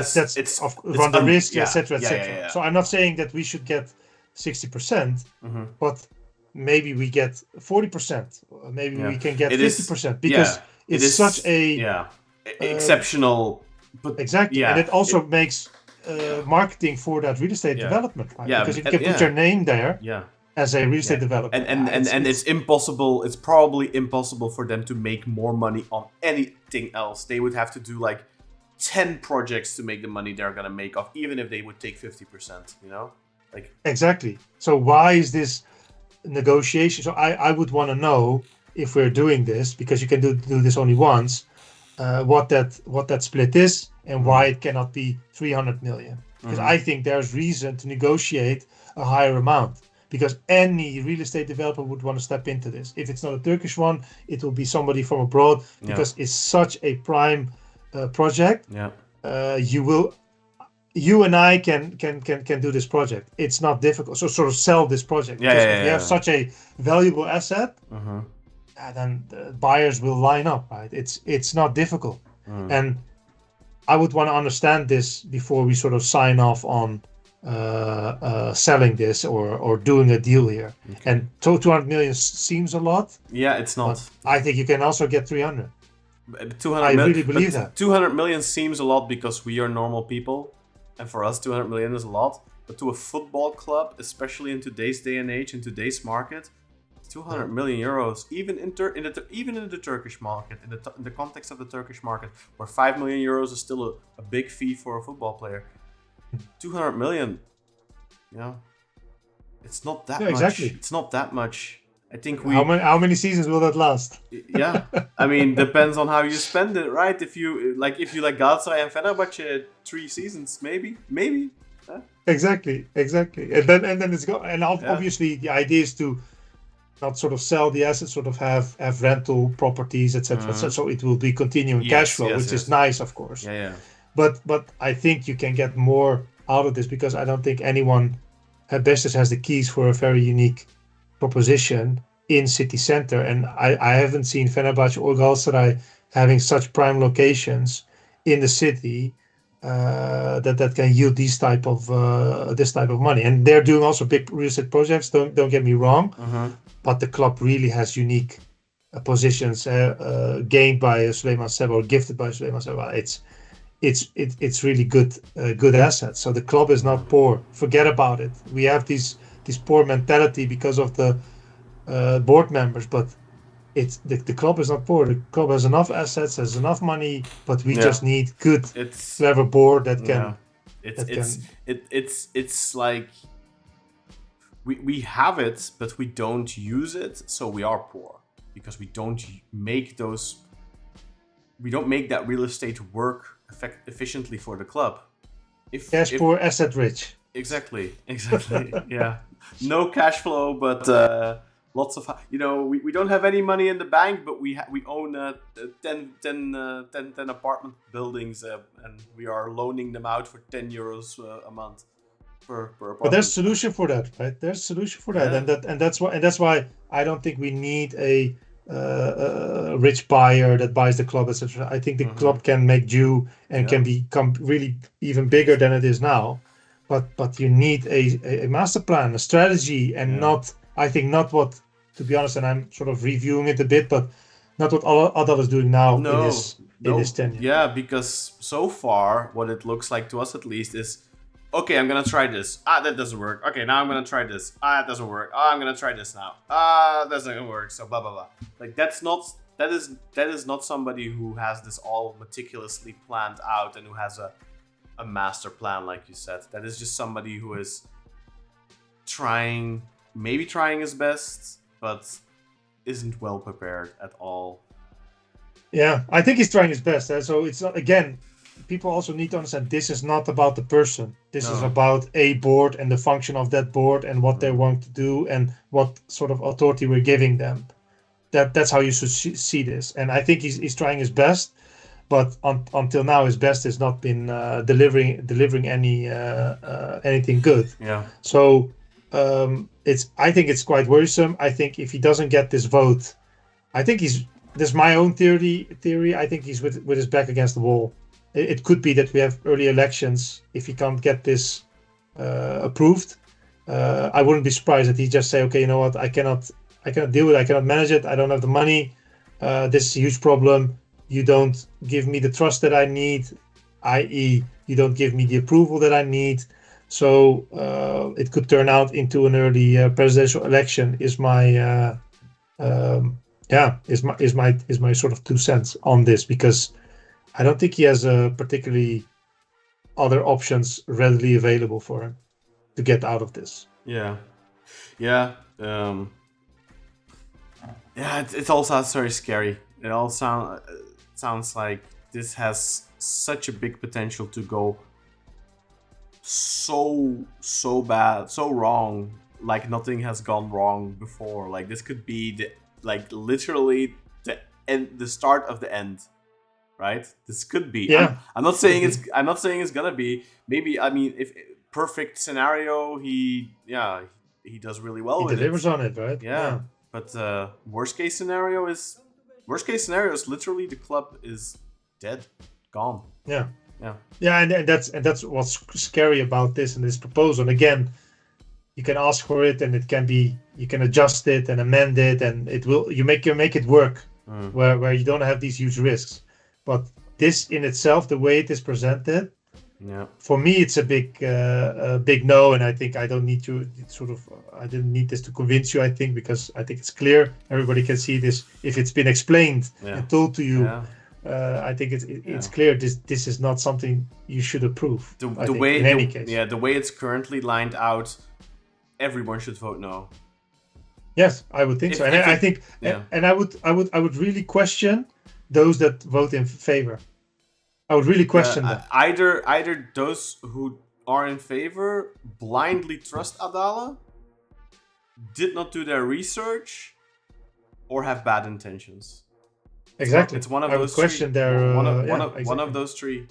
run the risk, etc. So I'm not saying that we should get 60%, but maybe we get 40%. Maybe we can get 50%, because it's such a exceptional. But exactly, and it also makes marketing for that real estate development, right? Because you can put your name there as a real estate developer, and it's impossible. It's probably impossible for them to make more money on anything else. They would have to do like 10 projects to make the money they're gonna make off, even if they would take 50%. Exactly. So why is this negotiation? So I would want to know, if we're doing this, because you can do this only once, what that split is and why it cannot be 300 million. Because I think there's reason to negotiate a higher amount, because any real estate developer would want to step into this. If it's not a Turkish one, it will be somebody from abroad, because it's such a prime project. You and I can do this project. It's not difficult. So sort of sell this project. If you have such a valuable asset, then the buyers will line up, right? It's not difficult. And I would want to understand this before we sort of sign off on selling this or doing a deal here. And 200 million seems a lot. Yeah, it's not. I think you can also get 300. I really believe that. 200 million seems a lot because we are normal people, and for us 200 million is a lot. But to a football club, especially in today's day and age, in today's market, 200 million euros, even in the Turkish market, in the context of the Turkish market, where 5 million euros is still a big fee for a football player. 200 million, it's not that much. Exactly. It's not that much. I think how many seasons will that last? Yeah, I mean, depends on how you spend it, right? If you like Galatasaray and Fenerbahce, 3 seasons, maybe. Yeah. Exactly, and then it's got, and obviously the idea is to not sort of sell the assets, sort of have rental properties, etc. So it will be continuing cash flow, which is nice, of course. Yeah. But I think you can get more out of this, because I don't think anyone at Beşiktaş has the keys for a very unique proposition in city center, and I haven't seen Fenerbahce or Galatasaray having such prime locations in the city that can yield this type of money. And they're doing also big real estate projects. Don't get me wrong, but the club really has unique positions gained by Süleyman Seba, or gifted by Süleyman Seba. It's really good assets. So the club is not poor. Forget about it. We have this poor mentality because of the board members, but the club is not poor. The club has enough assets, has enough money, but we just need good, clever board that can. It's like we have it, but we don't use it, so we are poor, because we don't make that real estate work efficiently for the club. Cash poor, asset rich. Exactly. Yeah, no cash flow, but lots of, we don't have any money in the bank, but we own 10 apartment buildings, and we are loaning them out for 10 euros a month per apartment. But there's a solution for that, right? There's a solution for that, and that's why I don't think we need a rich buyer that buys the club, etc. I think the club can make do and can become really even bigger than it is now. But you need a master plan, a strategy, and not what, to be honest, and I'm sort of reviewing it a bit, but not what Adalı is doing now in his tenure. Yeah, because so far, what it looks like to us at least is, okay, I'm gonna try this. That doesn't work. Okay, now I'm gonna try this. That doesn't work. I'm gonna try this now. That's not gonna work. So blah blah blah. Like that is not somebody who has this all meticulously planned out and who has a master plan, like you said. That is just somebody who is trying his best, but isn't well prepared at all. Yeah, I think he's trying his best. So it's not, again, people also need to understand this is not about the person. This is about a board and the function of that board and what they want to do and what sort of authority we're giving them. That's how you should see this. And I think he's trying his best, but until now his best has not been delivering anything good. Yeah. So I think it's quite worrisome. I think if he doesn't get this vote, I think this is my own theory. I think he's with his back against the wall. It could be that we have early elections if he can't get this approved. I wouldn't be surprised that he just say, okay, you know what, I cannot deal with it, I cannot manage it, I don't have the money, this is a huge problem, you don't give me the trust that I need, i.e. you don't give me the approval that I need, so it could turn out into an early presidential election is my sort of 2 cents on this, because I don't think he has particularly other options readily available for him to get out of this. Yeah. It all sounds very scary. It all sounds like this has such a big potential to go so bad, so wrong like nothing has gone wrong before. Like this could be literally the start of the end, right? This could be. Yeah. I'm not saying it's gonna be. Maybe, I mean, if perfect scenario, he does really well He with delivers it. on it, right? Yeah. But worst case scenario is literally the club is dead, gone. Yeah. Yeah. Yeah, and that's what's scary about this and this proposal. And again, you can ask for it, and you can adjust it and amend it, and you make it work where you don't have these huge risks. But this in itself, the way it is presented, for me, it's a big no. And I think I don't need to I didn't need this to convince you. I think because I think it's clear, everybody can see this if it's been explained and told to you. I think it's clear this is not something you should approve. The way it's currently lined out, everyone should vote no. Yes, I would think so, and I would really question those that vote in favor. I would really question that. Either those who are in favor blindly trust Adalı, did not do their research, or have bad intentions. Exactly. It's one of I those would question three. Exactly. One of those three.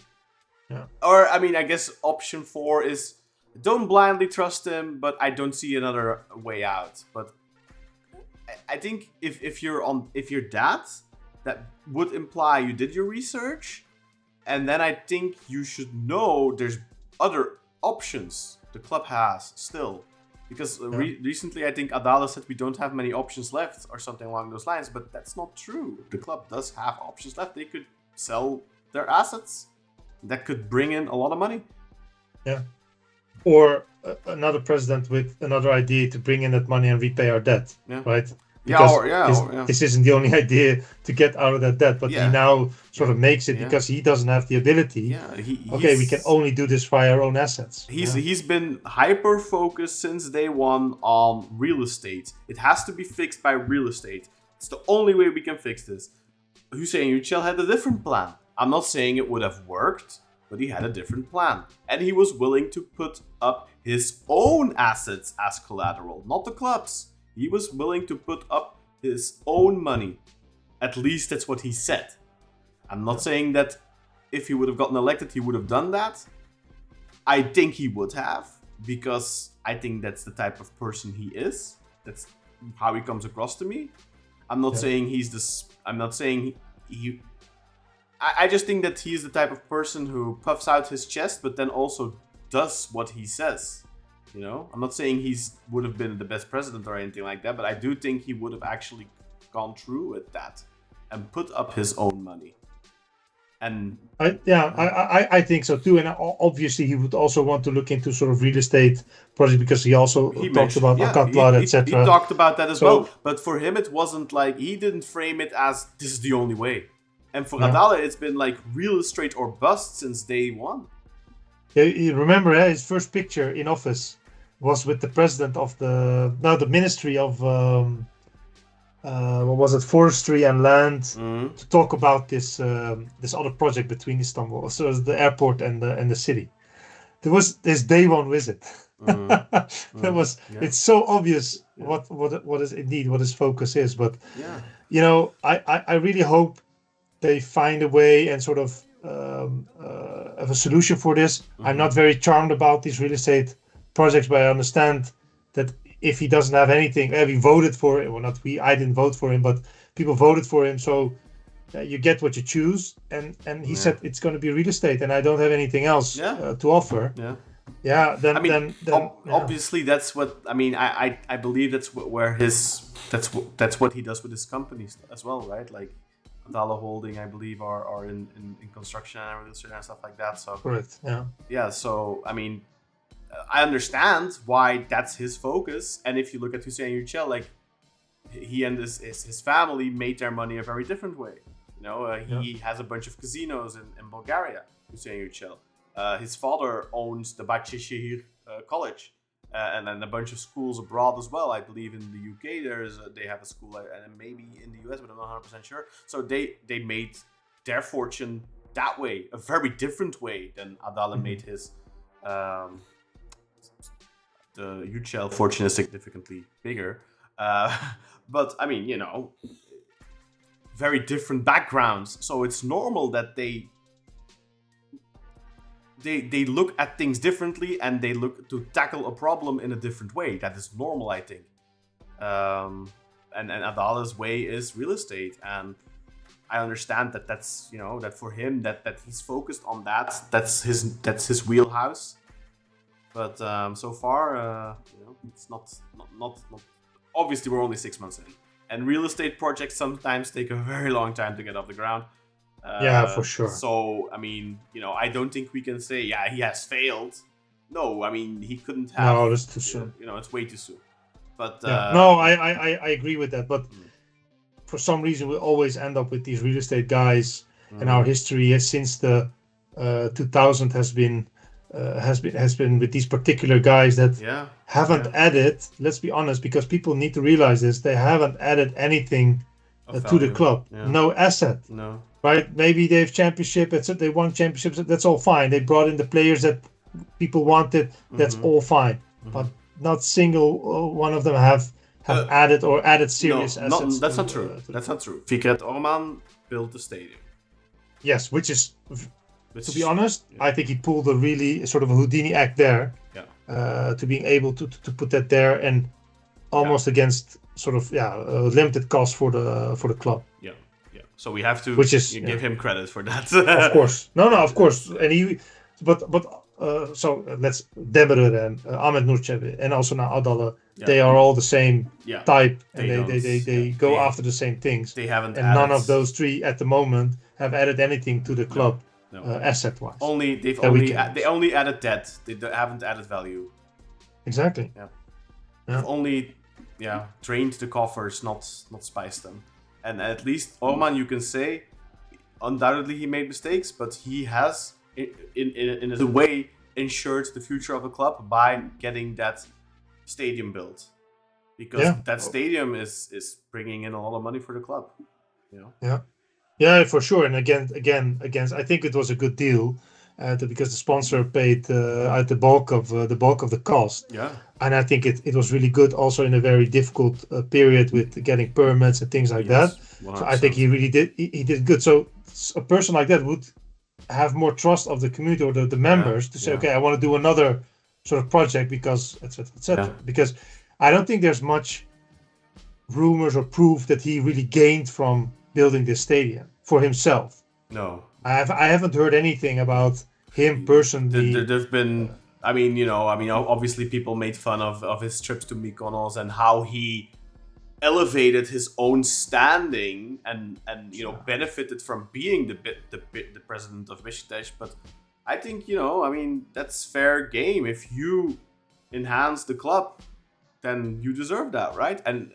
Yeah. Or I mean, I guess option 4 is don't blindly trust him, but I don't see another way out. But I think if you're that would imply you did your research, and then I think you should know there's other options the club has still. Because recently, I think Adalı said we don't have many options left or something along those lines, but that's not true. The club does have options left. They could sell their assets. That could bring in a lot of money. Yeah. Or another president with another idea to bring in that money and repay our debt, right? Because this isn't the only idea to get out of that debt, but he now sort of makes it because he doesn't have the ability. We can only do this via our own assets. He's been hyper focused since day one on real estate. It has to be fixed by real estate. It's the only way we can fix this. Hüseyin Yücel had a different plan. I'm not saying it would have worked, but he had a different plan. And he was willing to put up his own assets as collateral, not the club's. He was willing to put up his own money. At least that's what he said. I'm not saying that if he would have gotten elected, he would have done that. I think he would have, because I think that's the type of person he is. That's how he comes across to me. I'm not saying he's this. I'm not saying he. I just think that he's the type of person who puffs out his chest, but then also does what he says. You know, I'm not saying would have been the best president or anything like that, but I do think he would have actually gone through with that and put up his own money. And I think so too. And obviously, he would also want to look into sort of real estate projects, because he also talked about Akatlar, etc. He talked about that as well. But for him, it wasn't like, he didn't frame it as this is the only way. And for Adalı, it's been like real estate or bust since day one. Yeah, you remember his first picture in office was with the president of the Ministry of what was it, Forestry and Land, to talk about this other project between Istanbul, so it was the airport and the city. There was this day one visit. It's so obvious what is indeed what his focus is. But you know, I really hope they find a way and sort of have a solution for this. I'm not very charmed about these real estate projects, but I understand that if he doesn't have anything, we voted for it, well, not we, I didn't vote for him, but people voted for him, so you get what you choose, and he said it's going to be real estate, and I don't have anything else to offer. Then obviously that's what I mean. I believe that's what he does with his companies as well, right? Like Adalı Holding, I believe, are in construction and real estate and stuff like that. So correct. So I mean, I understand why that's his focus. And if you look at Hüseyin Yücel, like he and his family made their money a very different way. You know, he has a bunch of casinos in Bulgaria. Hüseyin Yücel. His father owns the Bahçeşehir College, and then a bunch of schools abroad as well. I believe in the UK they have a school, and maybe in the US, but I'm not 100% sure. So they made their fortune that way, a very different way than Adalı made his. the UCL fortune is significantly bigger. But I mean, very different backgrounds, so it's normal that they look at things differently and they look to tackle a problem in a different way. That is normal, I think. And Adalı's way is real estate, and I understand that's that for him that he's focused on that. That's his wheelhouse. But so far, it's not. Obviously, we're only 6 months in, and real estate projects sometimes take a very long time to get off the ground. Yeah, for sure. So, I mean, I don't think we can say, he has failed. No, I mean, he couldn't have. No, that's too soon. It's way too soon. But no, I agree with that. But for some reason, we always end up with these real estate guys, and our history since the 2000 has been with these particular guys that haven't added. Let's be honest, because people need to realize this. They haven't added anything to the club. Yeah. No asset. No. Right? Maybe they have championship. They won championships. That's all fine. They brought in the players that people wanted. That's all fine. But not single one of them have added serious assets. That's not true. That's not true. Fikret Orman built the stadium. Yes, which is, to be honest, I think he pulled a really sort of a Houdini act there. Yeah. To being able to put that there and almost against sort of limited cost for the club. Yeah. Yeah. So we have to give him credit for that. Of course. No, of course. And so let's Devalue and Ahmet Nurçevi and also now Adalı. Yeah. They are all the same type, and they go after the same things. They haven't, and none of those three at the moment have added anything to the club asset-wise. They only added debt. They haven't added value. Exactly. Yeah. They've only drained the coffers, not spiced them. And at least Orman, you can say, undoubtedly he made mistakes, but he has, in a way, ensured the future of the club by getting that stadium built, because that stadium is bringing in a lot of money for the club. Yeah, for sure. And again, I think it was a good deal because the sponsor paid the bulk of the cost. Yeah, and I think it was really good also in a very difficult period with getting permits and things like that. 100%. So I think he really did. He did good. So a person like that would have more trust of the community or the members to say, okay, I want to do another sort of project because etc. Because I don't think there's much rumors or proof that he really gained from building this stadium for himself. No, I haven't heard anything about him personally. There's been, obviously people made fun of his trips to Mykonos and how he elevated his own standing and benefited from being the president of Beşiktaş. But I think that's fair game. If you enhance the club, then you deserve that, right? And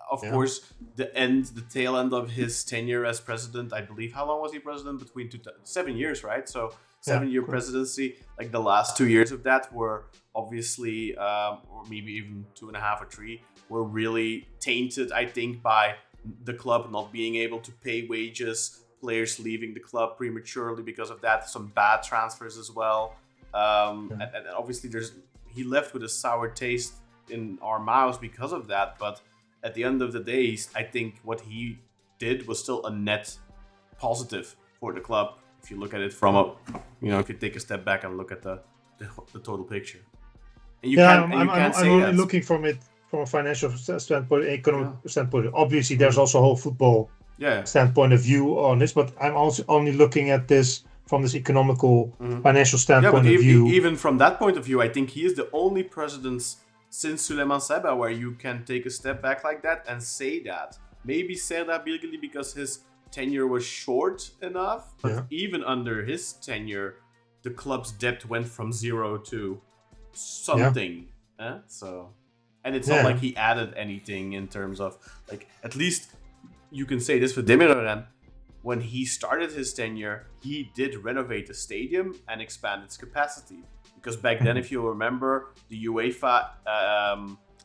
of course, the tail end of his tenure as president, I believe, how long was he president? Between 7 years, right? So 7-year presidency, like the last 2 years of that were obviously, or maybe even 2.5 or 3, were really tainted, I think, by the club not being able to pay wages, players leaving the club prematurely because of that, some bad transfers as well. And obviously he left with a sour taste in our mouths because of that, but at the end of the day, I think what he did was still a net positive for the club. If you look at it from if you take a step back and look at the total picture. And I'm only looking from it from a financial standpoint, economic standpoint. Obviously, there's also a whole football standpoint of view on this, but I'm also only looking at this from this economical, financial standpoint of view. Even from that point of view, I think he is the only president since Süleyman Seba where you can take a step back like that and say that. Maybe Serdar Bilgili because his tenure was short enough, but even under his tenure, the club's debt went from 0 to something. And it's not like he added anything in terms of, like, at least you can say this for Demirören. When he started his tenure, he did renovate the stadium and expand its capacity. Because back then, if you remember, the UEFA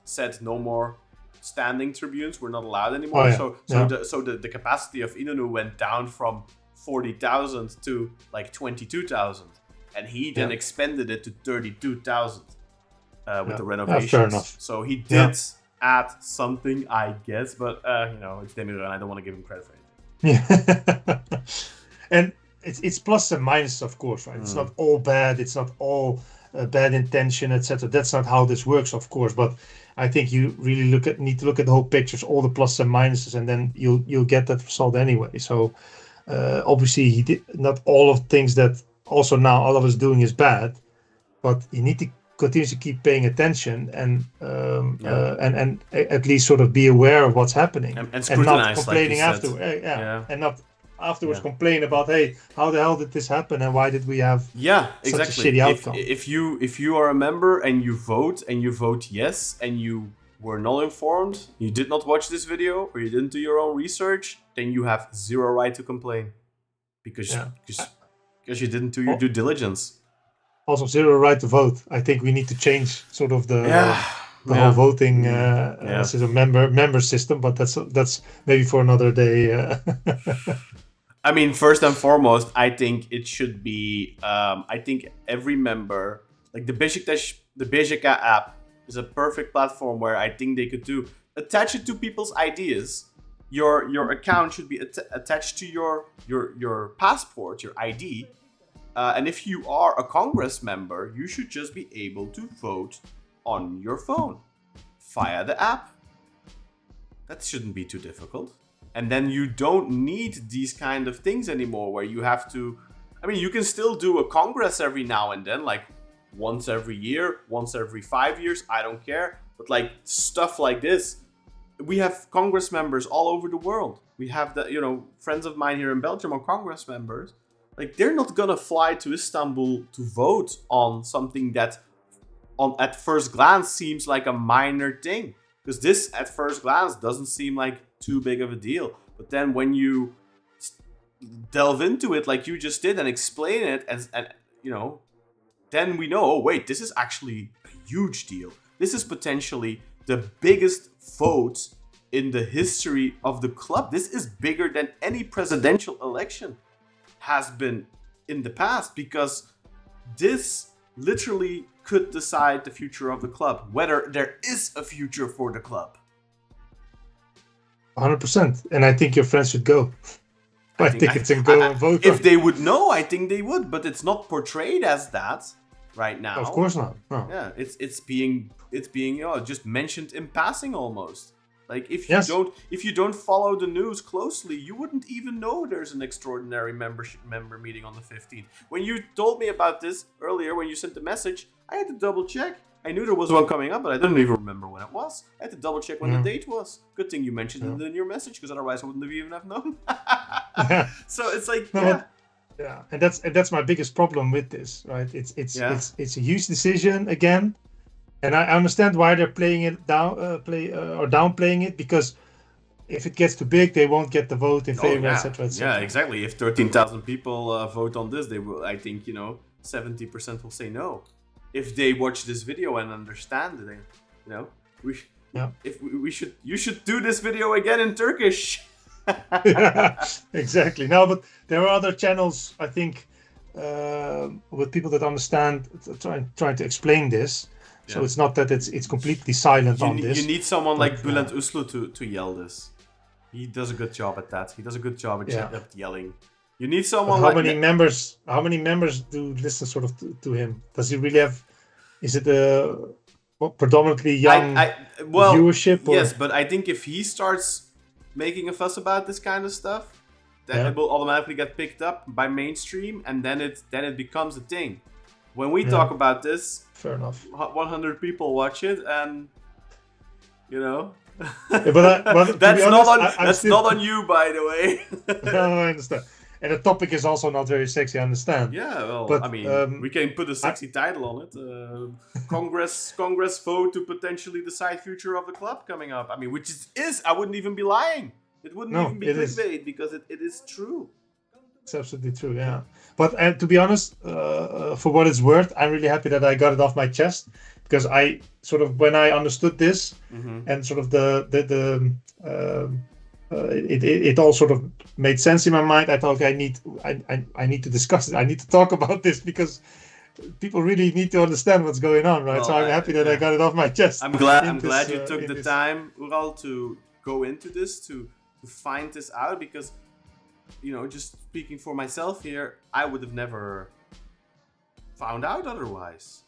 said no more standing tribunes were not allowed anymore. So the capacity of Inonu went down from 40,000 to like 22,000. And he then expanded it to 32,000. with the renovations. Fair enough. So he did add something, I guess, but it's Demir, and I don't want to give him credit for anything. Yeah. And it's plus and minuses, of course, right? It's not all bad. It's not all bad intention, etc. That's not how this works, of course. But I think you really need to look at the whole pictures, all the pluses and minuses, and then you'll get that result anyway. So obviously, he did not all of things that also now all of us doing is bad, but you need to continuously keep paying attention and at least sort of be aware of what's happening and not complaining afterwards. And not afterwards complain about, hey, how the hell did this happen and why did we have such a shitty outcome? If you are a member and you vote yes and you were not informed, you did not watch this video or you didn't do your own research, then you have zero right to complain because you didn't do your due diligence. Also, zero right to vote. I think we need to change sort of the whole voting system, member system, but that's maybe for another day. I mean, first and foremost, I think it should be. I think every member, like the Beşiktaş app, is a perfect platform where I think they could attach it to people's ideas. Your account should be attached to your passport, your ID, and if you are a Congress member, you should just be able to vote on your phone via the app. That shouldn't be too difficult. And then you don't need these kind of things anymore where you have to... I mean, you can still do a Congress every now and then, like once every year, once every 5 years, I don't care. But like stuff like this, we have Congress members all over the world. We have friends of mine here in Belgium are Congress members. Like, they're not gonna fly to Istanbul to vote on something that at first glance seems like a minor thing. Because this, at first glance, doesn't seem like too big of a deal. But then when you delve into it like you just did and explain it, and then we know, oh wait, this is actually a huge deal. This is potentially the biggest vote in the history of the club. This is bigger than any presidential election has been in the past, because this literally could decide the future of the club, whether there is a future for the club. 100%. And I think your friends should go. I think it's in go and vote. If they would know, I think they would, but it's not portrayed as that right now. Of course not. No. Yeah, it's being just mentioned in passing almost. Like if you don't follow the news closely, you wouldn't even know there's an extraordinary member meeting on the 15th. When you told me about this earlier, when you sent the message, I had to double check. I knew there was one coming up, but I didn't even remember when it was. I had to double check when the date was. Good thing you mentioned it in your message, because otherwise I wouldn't have even have known. So it's like, and that's my biggest problem with this, right? It's a huge decision again. And I understand why they're playing it down, or downplaying it, because if it gets too big, they won't get the vote in favor, etc. Yeah, exactly. If 13,000 people vote on this, they will. I think 70% will say no. If they watch this video and understand it, you should do this video again in Turkish. Exactly. No, but there are other channels, I think, with people that understand, trying to explain this. So it's not that it's completely silent on this. You need someone like Bülent Uslu to yell this. He does a good job at that. He does a good job at yelling. You need someone How many members do listen sort of to him? Does he really have... Is it a predominantly young viewership? Or? Yes, but I think if he starts making a fuss about this kind of stuff, then it will automatically get picked up by mainstream, and then it becomes a thing. When we talk about this, fair enough, 100 people watch it, and but that's not on you, by the way. No, I understand. And the topic is also not very sexy, I understand. Yeah, well, but, I mean, we can put a sexy title on it. Congress vote to potentially decide future of the club coming up. I mean, which is I wouldn't even be lying. It wouldn't even be clickbait, because it is true. It's absolutely true, yeah. But to be honest, for what it's worth, I'm really happy that I got it off my chest, because I sort of, when I understood this and sort of it all sort of made sense in my mind. I thought, okay, I need to discuss it. I need to talk about this, because people really need to understand what's going on, right? Well, so I'm happy that I got it off my chest. I'm glad you took the time, Ural, to go into this, to find this out, because, just speaking for myself here, I would have never found out otherwise.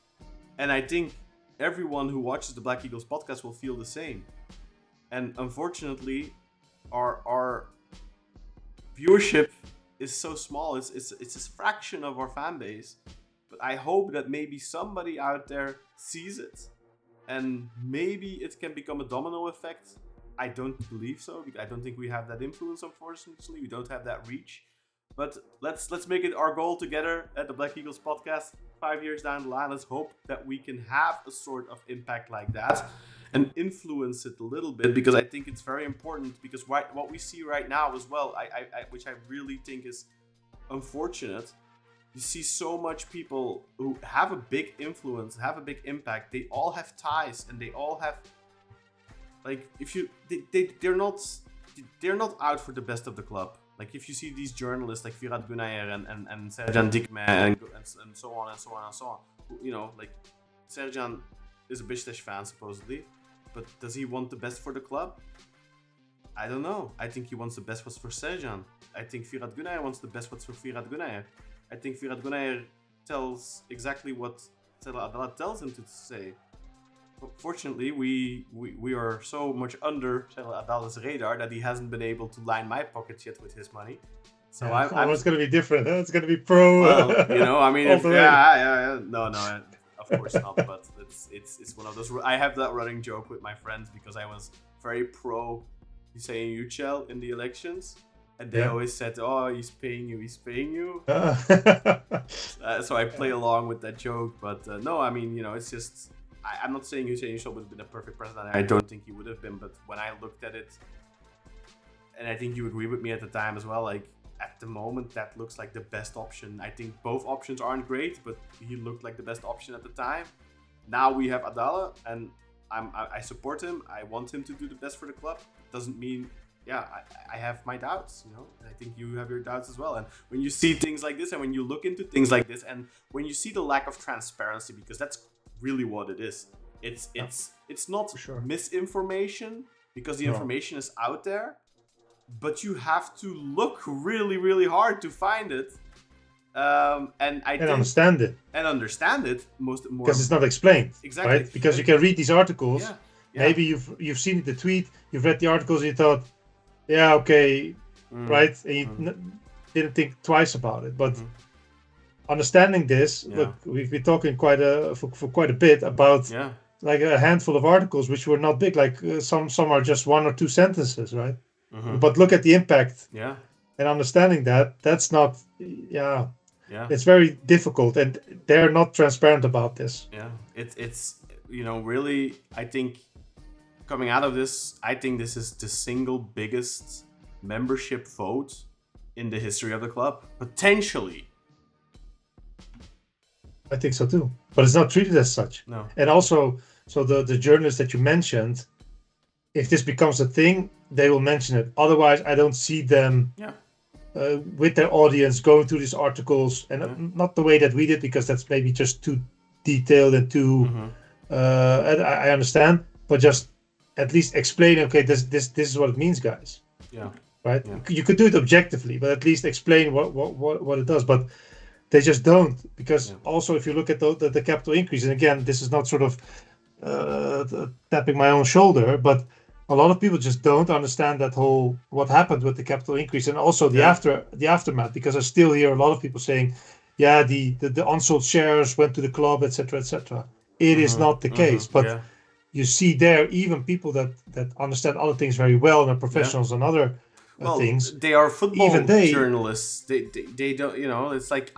And I think everyone who watches the Black Eagles podcast will feel the same. And unfortunately, our viewership is so small. It's a fraction of our fan base. But I hope that maybe somebody out there sees it, and maybe it can become a domino effect. I don't believe so. I don't think we have that influence, unfortunately. We don't have that reach. But let's make it our goal together at the Black Eagles podcast 5 years down the line. Let's hope that we can have a sort of impact like that and influence it a little bit, because I think it's very important. Because what we see right now as well, which I really think is unfortunate, you see so much people who have a big influence, have a big impact. They all have ties, and they all have, like, they're not out for the best of the club. Like, if you see these journalists like Firat Gunayer and Serjan Dikme and so on and so on and so on, like, Serjan is a Beşiktaş fan supposedly, but does he want the best for the club? I don't know. I think he wants the best what's for Serjan. I think Firat Gunayer wants the best what's for Firat Gunayer. I think Firat Gunayer tells exactly what Serdal Adalı tells him to say. But fortunately, we are so much under Serdal Adalı's radar that he hasn't been able to line my pockets yet with his money. So it's going to be different. Huh? It's going to be pro. Well, I mean, no, of course not. But it's one of those. I have that running joke with my friends, because I was very pro Hüseyin Yücel in the elections. And they always said, "Oh, he's paying you." So I play along with that joke. But no, I mean, it's just, I'm not saying Hüseyin Yücel would have been a perfect president. I don't think he would have been. But when I looked at it, and I think you agree with me at the time as well, like, at the moment, that looks like the best option. I think both options aren't great, but he looked like the best option at the time. Now we have Adalı, and I support him. I want him to do the best for the club. Doesn't mean... Yeah, I have my doubts, and I think you have your doubts as well. And when you see things like this, and when you look into things like this, and when you see the lack of transparency, because that's really what it is. It's not misinformation, because the information is out there, but you have to look really, really hard to find it. And understand it. And understand it more, because it's not explained. Exactly. Right? Because you can read these articles. Yeah. Maybe you've seen the tweet, you've read the articles, and you thought, yeah, okay, right, and you didn't think twice about it. But understanding this, look, we've been talking for quite a bit about like a handful of articles which were not big, like some are just 1 or 2 sentences, right? But look at the impact. Yeah. And understanding that's not, it's very difficult, and they're not transparent about this. Yeah, it's really, I think, coming out of this, I think this is the single biggest membership vote in the history of the club, potentially. I think so too, but it's not treated as such. No. And also, so the journalists that you mentioned, if this becomes a thing, they will mention it. Otherwise, I don't see them with their audience going through these articles, and not the way that we did, because that's maybe just too detailed and too. I understand, but just at least explain. Okay, this is what it means, guys. Yeah. Right. Yeah. You could do it objectively, but at least explain what it does. But they just don't, because also if you look at the capital increase, and again, this is not sort of tapping my own shoulder, but a lot of people just don't understand that whole what happened with the capital increase, and also the aftermath. Because I still hear a lot of people saying, "Yeah, the unsold shares went to the club, etc., etc." It is not the case, but you see there even people that understand other things very well and are professionals on other things. They are football journalists. They don't. It's like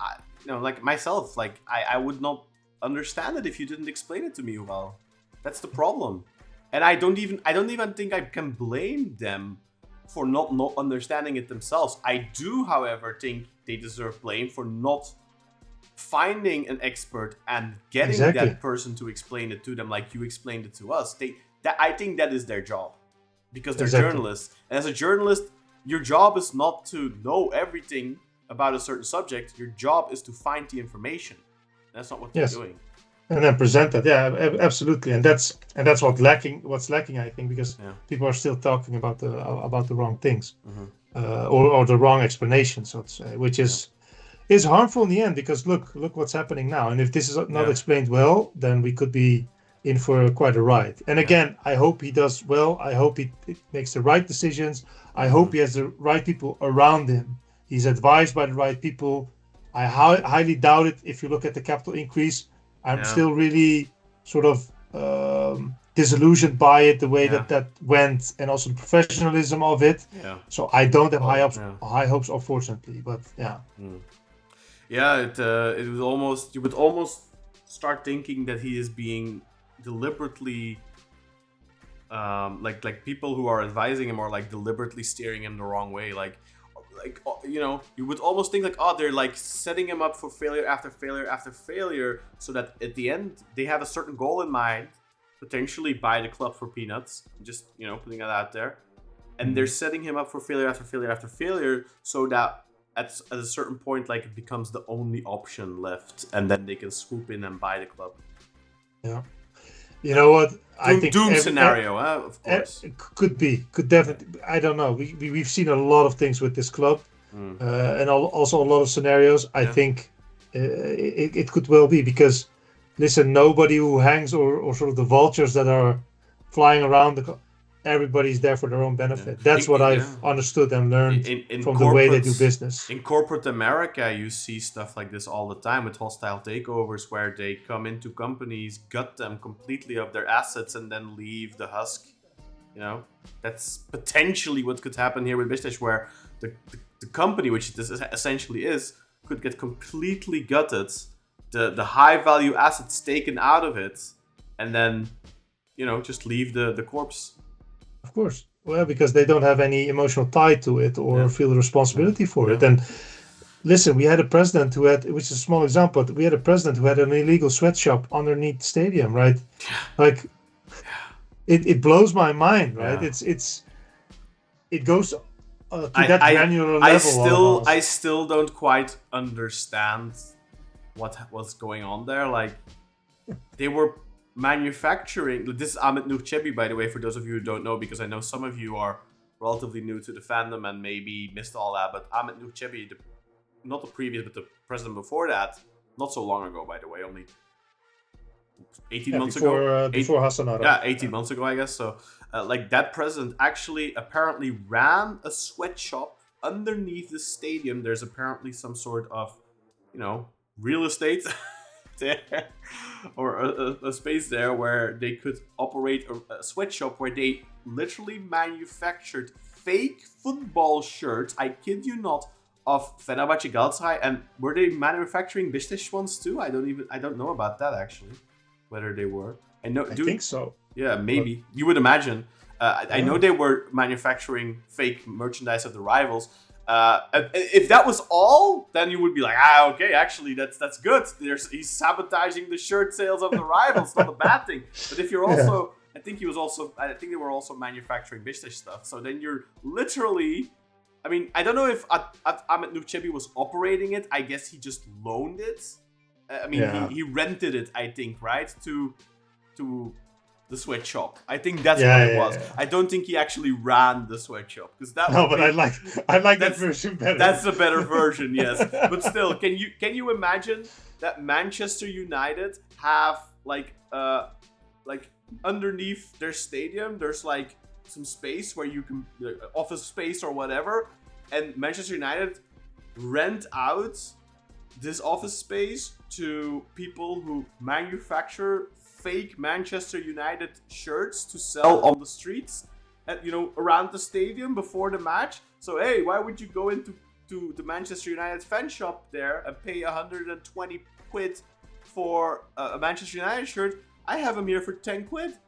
like myself. Like I would not understand it if you didn't explain it to me well. That's the problem. And I don't even think I can blame them for not understanding it themselves. I do, however, think they deserve blame for not finding an expert and getting that person to explain it to them like you explained it to us. I think that is their job, because they're journalists. And as a journalist, your job is not to know everything about a certain subject. Your job is to find the information. That's not what they're doing. And then present that, absolutely, and that's what's lacking. I think, because people are still talking about the wrong things, or the wrong explanation, so to say, which is harmful in the end. Because look what's happening now, and if this is not explained well, then we could be in for quite a ride. And again, I hope he does well. I hope he makes the right decisions. I hope he has the right people around him. He's advised by the right people. I highly doubt it. If you look at the capital increase, I'm still really sort of disillusioned by it, the way that went, and also the professionalism of it. Yeah. So I don't have high hopes, unfortunately. But it was almost, you would almost start thinking that he is being deliberately, like people who are advising him are like deliberately steering him the wrong way, like you would almost think like, they're like setting him up for failure after failure after failure, so that at the end they have a certain goal in mind, potentially buy the club for peanuts, just putting that out there, and they're setting him up for failure after failure after failure, so that at a certain point, like, it becomes the only option left, and then they can swoop in and buy the club. Yeah. You know what? I think doom scenario, of course. Could definitely. I don't know. We've seen a lot of things with this club, and also a lot of scenarios. I think it could well be, because, listen, nobody who hangs or sort of the vultures that are flying around everybody's there for their own benefit. That's what I've understood and learned from the way they do business. In corporate America, you see stuff like this all the time with hostile takeovers, where they come into companies, gut them completely of their assets, and then leave the husk. That's potentially what could happen here with Beşiktaş, where the company, which this essentially is, could get completely gutted, the high value assets taken out of it, and then just leave the corpse. Of course. Well, because they don't have any emotional tie to it or feel the responsibility for it. And listen, we had a president who had, which is a small example, but we had a president who had an illegal sweatshop underneath the stadium, right? Like, it blows my mind, right? It goes to that granular level. I still don't quite understand what was going on there. Like, they were manufacturing. This is Ahmet Nurçebi, by the way, for those of you who don't know, because I know some of you are relatively new to the fandom and maybe missed all that. But Ahmet Nurçebi, not the previous, but the president before that, not so long ago, by the way, only 18 months ago. Before Hassan Arat. Yeah, 18 months ago, I guess. So, that president actually apparently ran a sweatshop underneath the stadium. There's apparently some sort of, real estate there, or a space there where they could operate a sweatshop where they literally manufactured fake football shirts, I kid you not, of Fenerbahçe, Galatasaray, and were they manufacturing Beşiktaş ones too? I don't know about that, actually, whether they were. I think so. Yeah, maybe. You would imagine. I know they were manufacturing fake merchandise of the rivals. If that was all, then you would be like, okay, actually, that's good. He's sabotaging the shirt sales of the rivals. Not a bad thing. But if you're also, I think they were also manufacturing Beşiktaş stuff. So then you're literally, I mean, I don't know if Ahmet Nurçebi was operating it. I guess he just loaned it. He rented it, I think, right, to the sweatshop. I think that's what it was. Yeah. I don't think he actually ran the sweatshop, because that. No, but I like that version better. That's the better version, yes. But still, can you imagine that Manchester United have like underneath their stadium, there's like some space where you can, office space or whatever, and Manchester United rent out this office space to people who manufacture fake Manchester United shirts to sell on the streets, at, around the stadium before the match. So hey, why would you go into the Manchester United fan shop there and pay 120 quid for a Manchester United shirt? I have them here for 10 quid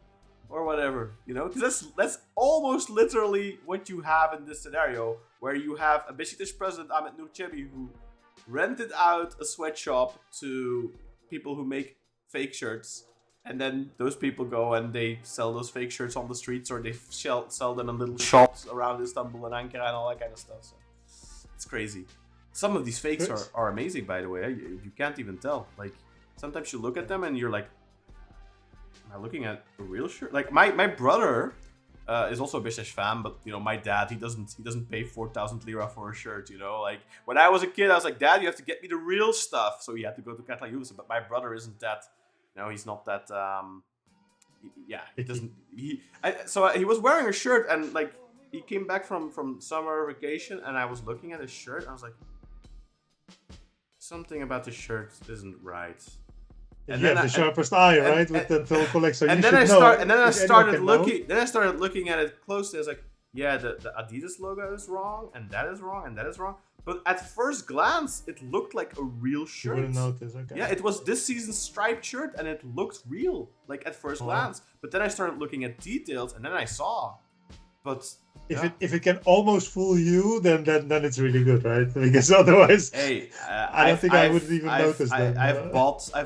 or whatever, because that's almost literally what you have in this scenario, where you have a Beşiktaş president, Ahmet Nurçebi, who rented out a sweatshop to people who make fake shirts. And then those people go and they sell those fake shirts on the streets, or they sell them in little shops around Istanbul and Ankara and all that kind of stuff. So it's crazy. Some of these fakes are amazing, by the way. You can't even tell. Like, sometimes you look at them and you're like, am I looking at a real shirt? Like my brother is also a Beşiktaş fan, but you know, my dad, he doesn't pay 4,000 lira for a shirt, you know. Like when I was a kid, I was like, Dad, you have to get me the real stuff. So he had to go to Catalan. But my brother isn't that. No, he's not that. He doesn't. So he was wearing a shirt, and like he came back from summer vacation, and I was looking at his shirt. And I was like, something about the shirt isn't right. And then the sharpest eye, right? With the total collection. And then I started looking. Then I started looking at it closely. I was like, yeah, the Adidas logo is wrong, and that is wrong, and that is wrong. But at first glance, it looked like a real shirt. You wouldn't notice, okay. Yeah, it was this season's striped shirt, and it looked real, like at first glance. But then I started looking at details, and then I saw. But if it can almost fool you, then it's really good, right? Because otherwise, I don't think I would even notice that. I've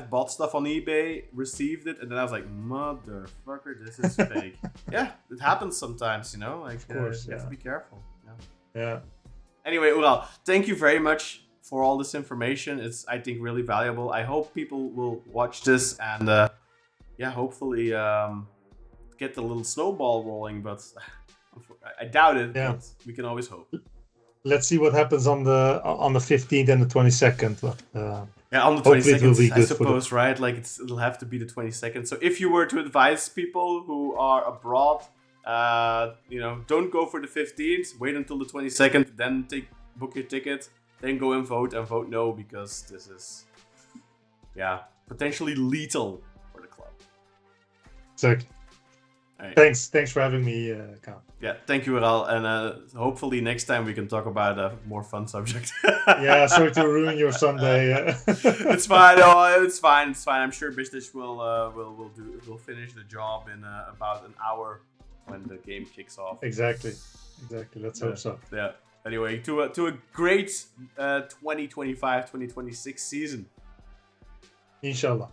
bought stuff on eBay, received it, and then I was like, motherfucker, this is fake. Yeah, it happens sometimes, you know. Like, of course, you have to be careful. Yeah. Anyway, Ural, thank you very much for all this information. It's, I think, really valuable. I hope people will watch this and, hopefully get the little snowball rolling. But I doubt it. Yeah. But we can always hope. Let's see what happens on the 15th and the 22nd. On the 22nd, I suppose, right? Like it'll have to be the 22nd. So if you were to advise people who are abroad, don't go for the 15th. Wait until the 22nd, then book your ticket, then go and vote no, because this is, potentially lethal for the club. Exactly. Right. Thanks for having me, Kaan. Yeah, thank you, Ural, and hopefully next time we can talk about a more fun subject. Yeah, sorry to ruin your Sunday. It's fine. No, it's fine. I'm sure Beşiktaş will finish the job in about an hour when the game kicks off. Exactly. Let's hope so. Yeah. Anyway, to a great 2025-2026 season. Inshallah.